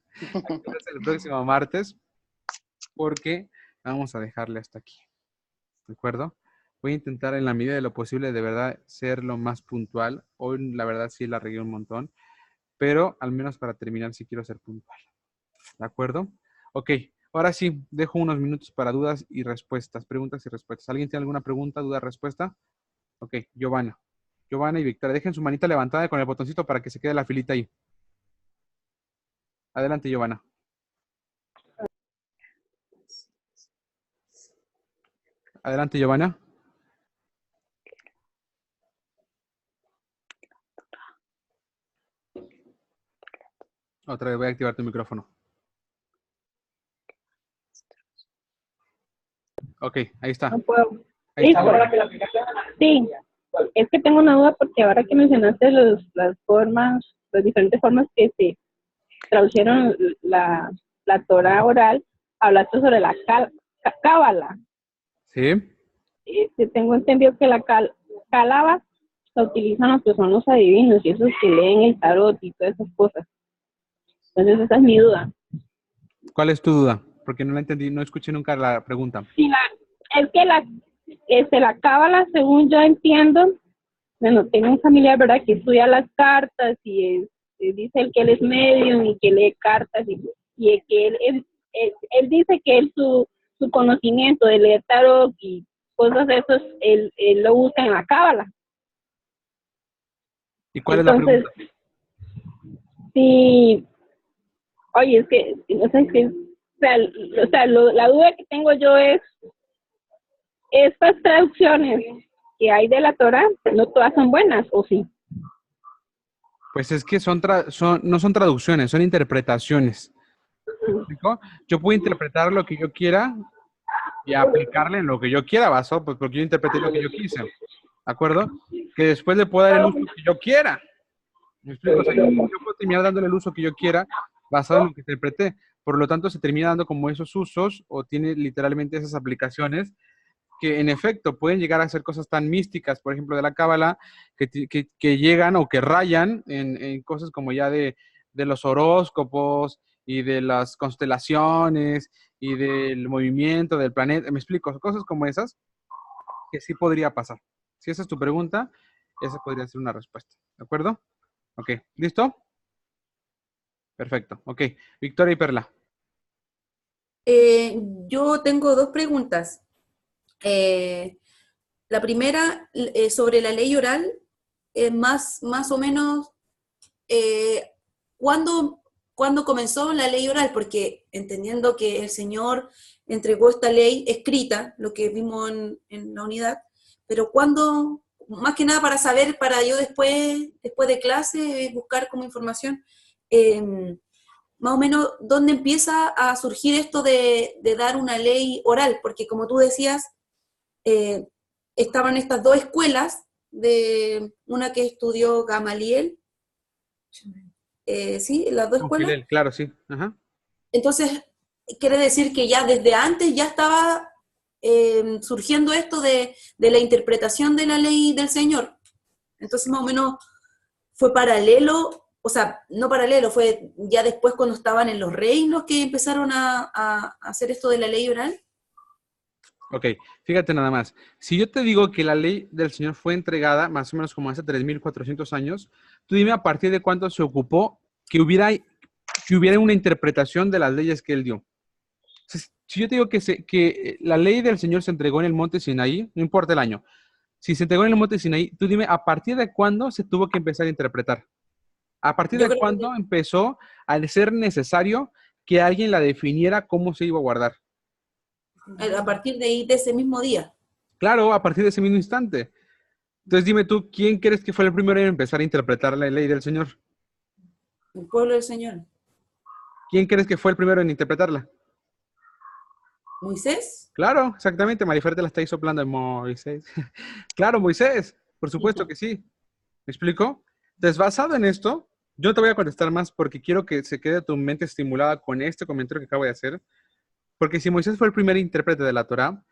Porque vamos a dejarle hasta aquí. ¿De acuerdo? Voy a intentar en la medida de lo posible de verdad ser lo más puntual. Hoy la verdad sí la regué un montón, pero al menos para terminar sí quiero ser puntual. ¿De acuerdo? Ok, ahora sí, dejo unos minutos para dudas y respuestas, preguntas y respuestas. ¿Alguien tiene alguna pregunta, duda, respuesta? Ok, Giovanna y Victoria, dejen su manita levantada con el botoncito para que se quede la filita ahí. Adelante, Giovanna. Adelante, Giovanna. Otra vez voy a activar tu micrófono. Ok, ahí está. No puedo. Ahí está. Sí, es que tengo una duda porque ahora que mencionaste las diferentes formas que se traducieron la Torah oral, hablaste sobre la cábala. Sí. Tengo entendido que la cábala la utilizan los que son los adivinos y esos que leen el tarot y todas esas cosas. Entonces esa es mi duda. ¿Cuál es tu duda? Porque no la entendí, no escuché nunca la pregunta. Sí, es que la cábala, según yo entiendo, bueno, tengo un familiar, ¿verdad?, que estudia las cartas y dice que él es medium y que lee cartas y que él dice que su conocimiento de leer tarot y cosas de esos, él lo usa en la cábala. ¿Y cuál Entonces, es la pregunta? Sí, oye, es que, no sé, la duda que tengo yo es, estas traducciones que hay de la Torah, no todas son buenas, ¿o sí? Pues es que no son traducciones, son interpretaciones. ¿Me explico? Yo puedo interpretar lo que yo quiera y aplicarle en lo que yo quiera, basado, pues porque yo interpreté lo que yo quise. ¿De acuerdo? Que después le puedo dar el uso que yo quiera. ¿Me explico? O sea, yo puedo terminar dándole el uso que yo quiera basado en lo que interpreté. Por lo tanto, se termina dando como esos usos o tiene literalmente esas aplicaciones que en efecto pueden llegar a ser cosas tan místicas, por ejemplo, de la Cábala, que llegan o que rayan en cosas como ya de los horóscopos y de las constelaciones y del movimiento del planeta. Me explico, cosas como esas que sí podría pasar. Si esa es tu pregunta, esa podría ser una respuesta. ¿De acuerdo? Ok, ¿listo? Perfecto. Ok, Victoria y Perla. Yo tengo dos preguntas. La primera, sobre la ley oral, más o menos, ¿cuándo cuándo comenzó la ley oral, porque entendiendo que el Señor entregó esta ley escrita, lo que vimos en la unidad, pero cuándo, más que nada para saber, para yo después de clase, buscar como información, más o menos dónde empieza a surgir esto de dar una ley oral, porque como tú decías, estaban estas dos escuelas, de una que estudió Gamaliel, sí, las dos Con escuelas. Gilel, claro, sí. Ajá. Entonces, quiere decir que ya desde antes ya estaba surgiendo esto de la interpretación de la ley del Señor. Entonces, más o menos fue paralelo, o sea, no paralelo, fue ya después cuando estaban en los reinos que empezaron a hacer esto de la ley oral. Ok, fíjate nada más. Si yo te digo que la ley del Señor fue entregada más o menos como hace 3.400 años, tú dime a partir de cuánto se ocupó que hubiera una interpretación de las leyes que Él dio. Si yo te digo que la ley del Señor se entregó en el monte Sinaí, no importa el año, si se entregó en el monte Sinaí, tú dime a partir de cuándo se tuvo que empezar a interpretar. A partir Yo de creo cuándo empezó a ser necesario que alguien la definiera cómo se iba a guardar. que a partir de ahí, de ese mismo día, Claro, a partir de ese mismo instante. Entonces dime tú, ¿quién crees que fue el primero en empezar a interpretar la ley del Señor? el pueblo del Señor. ¿Quién crees que fue el primero en interpretarla? Moisés. Claro, exactamente. Marifer te la está ahí soplando en Moisés. Claro, Moisés. Por supuesto que sí. ¿Me explico? Entonces, basado en esto, yo no te voy a contestar más porque quiero que se quede tu mente estimulada con este comentario que acabo de hacer. Porque si Moisés fue el primer intérprete de la Torá,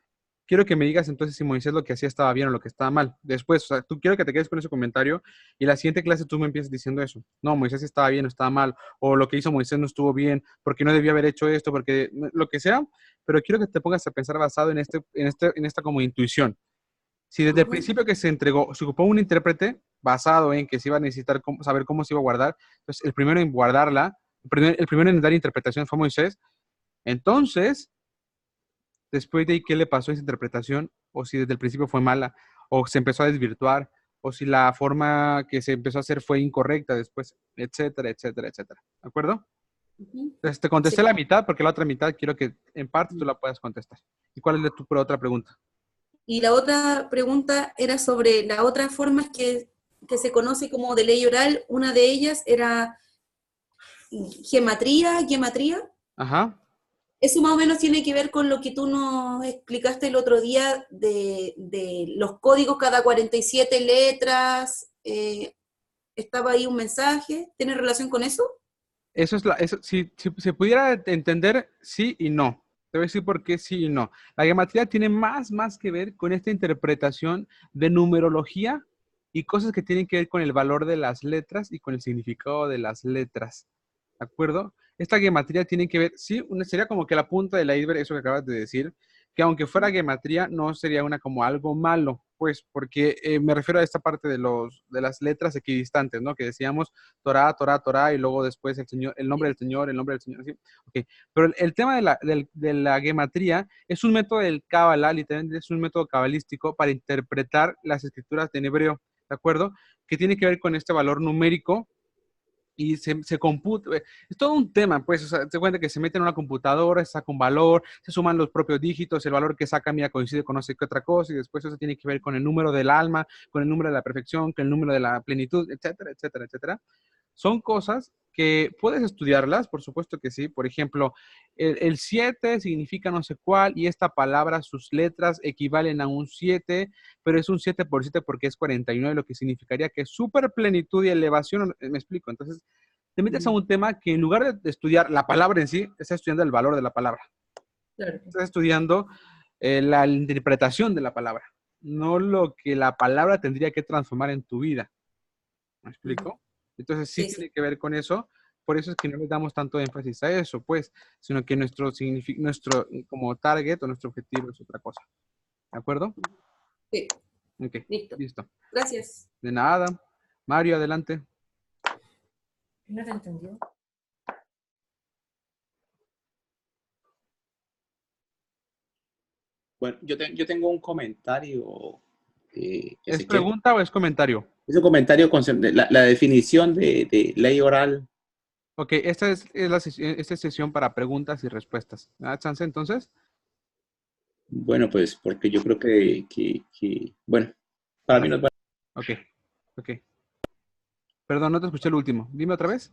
quiero que me digas entonces si Moisés lo que hacía estaba bien o lo que estaba mal. Después, o sea, tú quiero que te quedes con ese comentario y la siguiente clase tú me empieces diciendo eso. No, Moisés estaba bien o estaba mal, o lo que hizo Moisés no estuvo bien, porque no debió haber hecho esto, porque lo que sea, pero quiero que te pongas a pensar basado en esta como intuición. Si desde el principio que se entregó, se ocupó un intérprete basado en que se iba a necesitar saber cómo se iba a guardar, entonces el primero en guardarla, el primero en dar interpretación fue Moisés, entonces después de ahí, ¿qué le pasó a esa interpretación? O si desde el principio fue mala, o se empezó a desvirtuar, o si la forma que se empezó a hacer fue incorrecta después, etcétera, etcétera, etcétera. ¿De acuerdo? Entonces, te contesté Sí. la mitad, porque la otra mitad quiero que en parte tú la puedas contestar. ¿Y cuál es tu otra pregunta? Y la otra pregunta era sobre las otras formas que se conoce como de ley oral. Una de ellas era gematría. Ajá. Eso más o menos tiene que ver con lo que tú nos explicaste el otro día de los códigos cada 47 letras. Estaba ahí un mensaje. ¿Tiene relación con eso? Si se pudiera entender, sí y no. Te voy a decir por qué sí y no. La gematría tiene más que ver con esta interpretación de numerología y cosas que tienen que ver con el valor de las letras y con el significado de las letras. ¿De acuerdo? Esta gematría tiene que ver, sí, sería como que la punta del iceberg, eso que acabas de decir, que aunque fuera gematría, no sería como algo malo, pues, porque me refiero a esta parte de las letras equidistantes, ¿no? Que decíamos Torah, Torah, Torah, y luego después el nombre del Señor, el nombre del Señor, ¿sí? Ok. Pero el tema de la gematría es un método del Kabbalah, literalmente es un método cabalístico para interpretar las escrituras en hebreo, ¿de acuerdo? Que tiene que ver con este valor numérico y se computa. Es todo un tema, pues, o sea, se cuenta que se mete en una computadora, se saca un valor, se suman los propios dígitos, el valor que saca, mira, coincide con no sé qué otra cosa, y después eso tiene que ver con el número del alma, con el número de la perfección, con el número de la plenitud, etcétera, etcétera, etcétera. Son cosas que puedes estudiarlas, por supuesto que sí. Por ejemplo, el 7 significa no sé cuál, y esta palabra, sus letras equivalen a un 7, pero es un 7 por 7 porque es 49, lo que significaría que es súper plenitud y elevación. Me explico. Entonces, te metes a un tema que en lugar de estudiar la palabra en sí, estás estudiando el valor de la palabra. Claro. Estás estudiando la interpretación de la palabra, no lo que la palabra tendría que transformar en tu vida. ¿Me explico? Entonces sí, Sí. tiene que ver con eso. Por eso es que no le damos tanto énfasis a eso, pues, sino que nuestro como target o nuestro objetivo es otra cosa. ¿De acuerdo? Sí. Ok, Listo. listo. Gracias. De nada. Mario, adelante. ¿No te entendió? Bueno, yo tengo un comentario, ¿Es Ezequiel. pregunta o es comentario? Es un comentario con la definición de ley oral. Ok, esta es sesión para preguntas y respuestas. ¿Da chance entonces? Bueno, pues porque yo creo bueno, para mí no es bueno. Ok, ok. Perdón, no te escuché el último. Dime otra vez.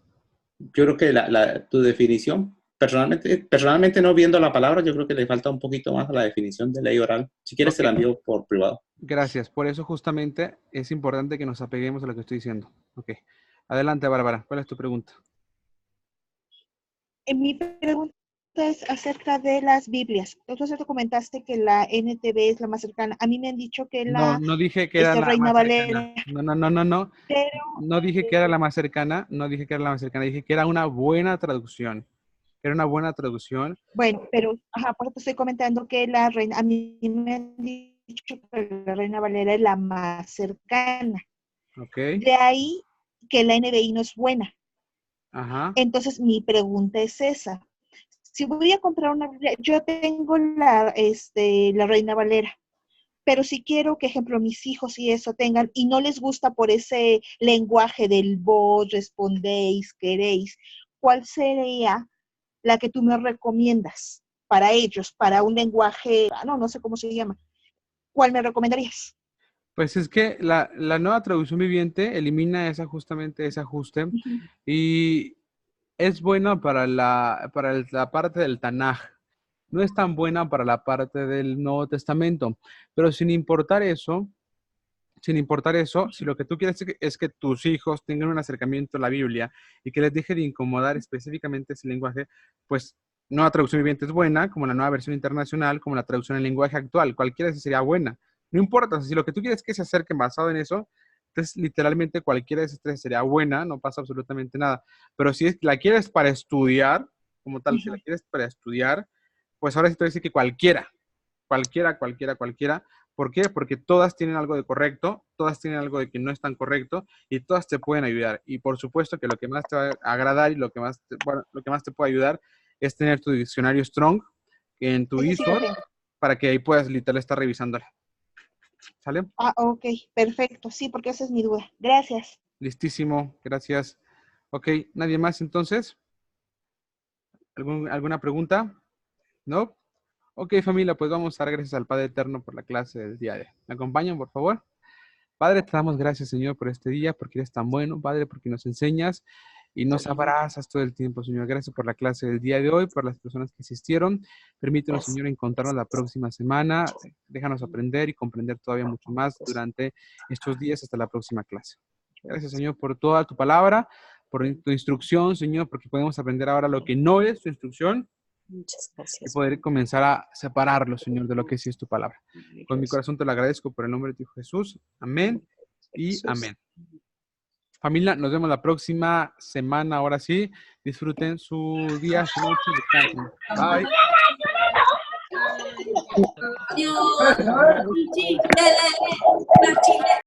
Yo creo que tu definición, personalmente no viendo la palabra, yo creo que le falta un poquito más a la definición de ley oral. Si quieres, Ok. te la envío por privado. Gracias. Por eso justamente es importante que nos apeguemos a lo que estoy diciendo. Ok. Adelante, Bárbara. ¿Cuál es tu pregunta? Mi pregunta es acerca de las Biblias. Entonces tú comentaste que la NTV es la más cercana. A mí me han dicho que No, la no dije que era la Reina más cercana. Valera, No. pero No dije que era la más cercana. No dije que era la más cercana. Dije que era una buena traducción. Era una buena traducción. bueno, pero por eso te estoy comentando que la Reina, a mí me han dicho que la Reina Valera es la más cercana. Ok. De ahí que la NBI no es buena. Ajá. Entonces mi pregunta es esa. Si voy a comprar una Biblia, yo tengo la Reina Valera, pero si quiero que, ejemplo, mis hijos y eso tengan, y no les gusta por ese lenguaje del vos, respondéis, queréis, ¿cuál sería la que tú me recomiendas para ellos, para un lenguaje, no sé cómo se llama? ¿Cuál me recomendarías? Pues es que la nueva traducción viviente elimina justamente ese ajuste Ujú. y es buena para la parte del Tanaj. No es tan buena para la parte del Nuevo Testamento, pero sin importar eso, si lo que tú quieres es que tus hijos tengan un acercamiento a la Biblia y que les deje de incomodar específicamente ese lenguaje, pues nueva traducción viviente es buena, como la nueva versión internacional, como la traducción en lenguaje actual, cualquiera de esas sería buena. No importa, si lo que tú quieres es que se acerquen basado en eso, entonces literalmente cualquiera de esas tres sería buena, no pasa absolutamente nada. Pero si la quieres para estudiar, como tal, si la Ujú. quieres para estudiar, pues ahora sí te voy a decir que cualquiera. ¿Por qué? Porque todas tienen algo de correcto, todas tienen algo de que no es tan correcto y todas te pueden ayudar. Y por supuesto que lo que más te va a agradar y lo que más te puede ayudar es tener tu diccionario Strong en tu Ese sí lo eSword tengo. para que ahí puedas literal estar revisándola. ¿Sale? Ok, perfecto. Sí, porque esa es mi duda. Gracias. Listísimo, gracias. Ok, ¿nadie más entonces? ¿Alguna pregunta? ¿No? Ok, familia, pues vamos a dar gracias al Padre Eterno por la clase del día de hoy. ¿Me acompañan, por favor? Padre, te damos gracias, Señor, por este día, porque eres tan bueno, Padre, porque nos enseñas y nos abrazas todo el tiempo, Señor. Gracias por la clase del día de hoy, por las personas que asistieron. Permítenos, Señor, encontrarnos la próxima semana. Déjanos aprender y comprender todavía mucho más durante estos días hasta la próxima clase. Gracias, Señor, por toda tu palabra, por tu instrucción, Señor, porque podemos aprender ahora lo que no es tu instrucción Muchas y gracias. poder comenzar a separarlo, Señor, de lo que sí es tu palabra. Con mi corazón te lo agradezco por el nombre de tu Hijo Jesús. Amén y amén. Familia, nos vemos la próxima semana. Ahora sí, disfruten su día, su noche. Descansen. Bye. Adiós. Chile, la Chile.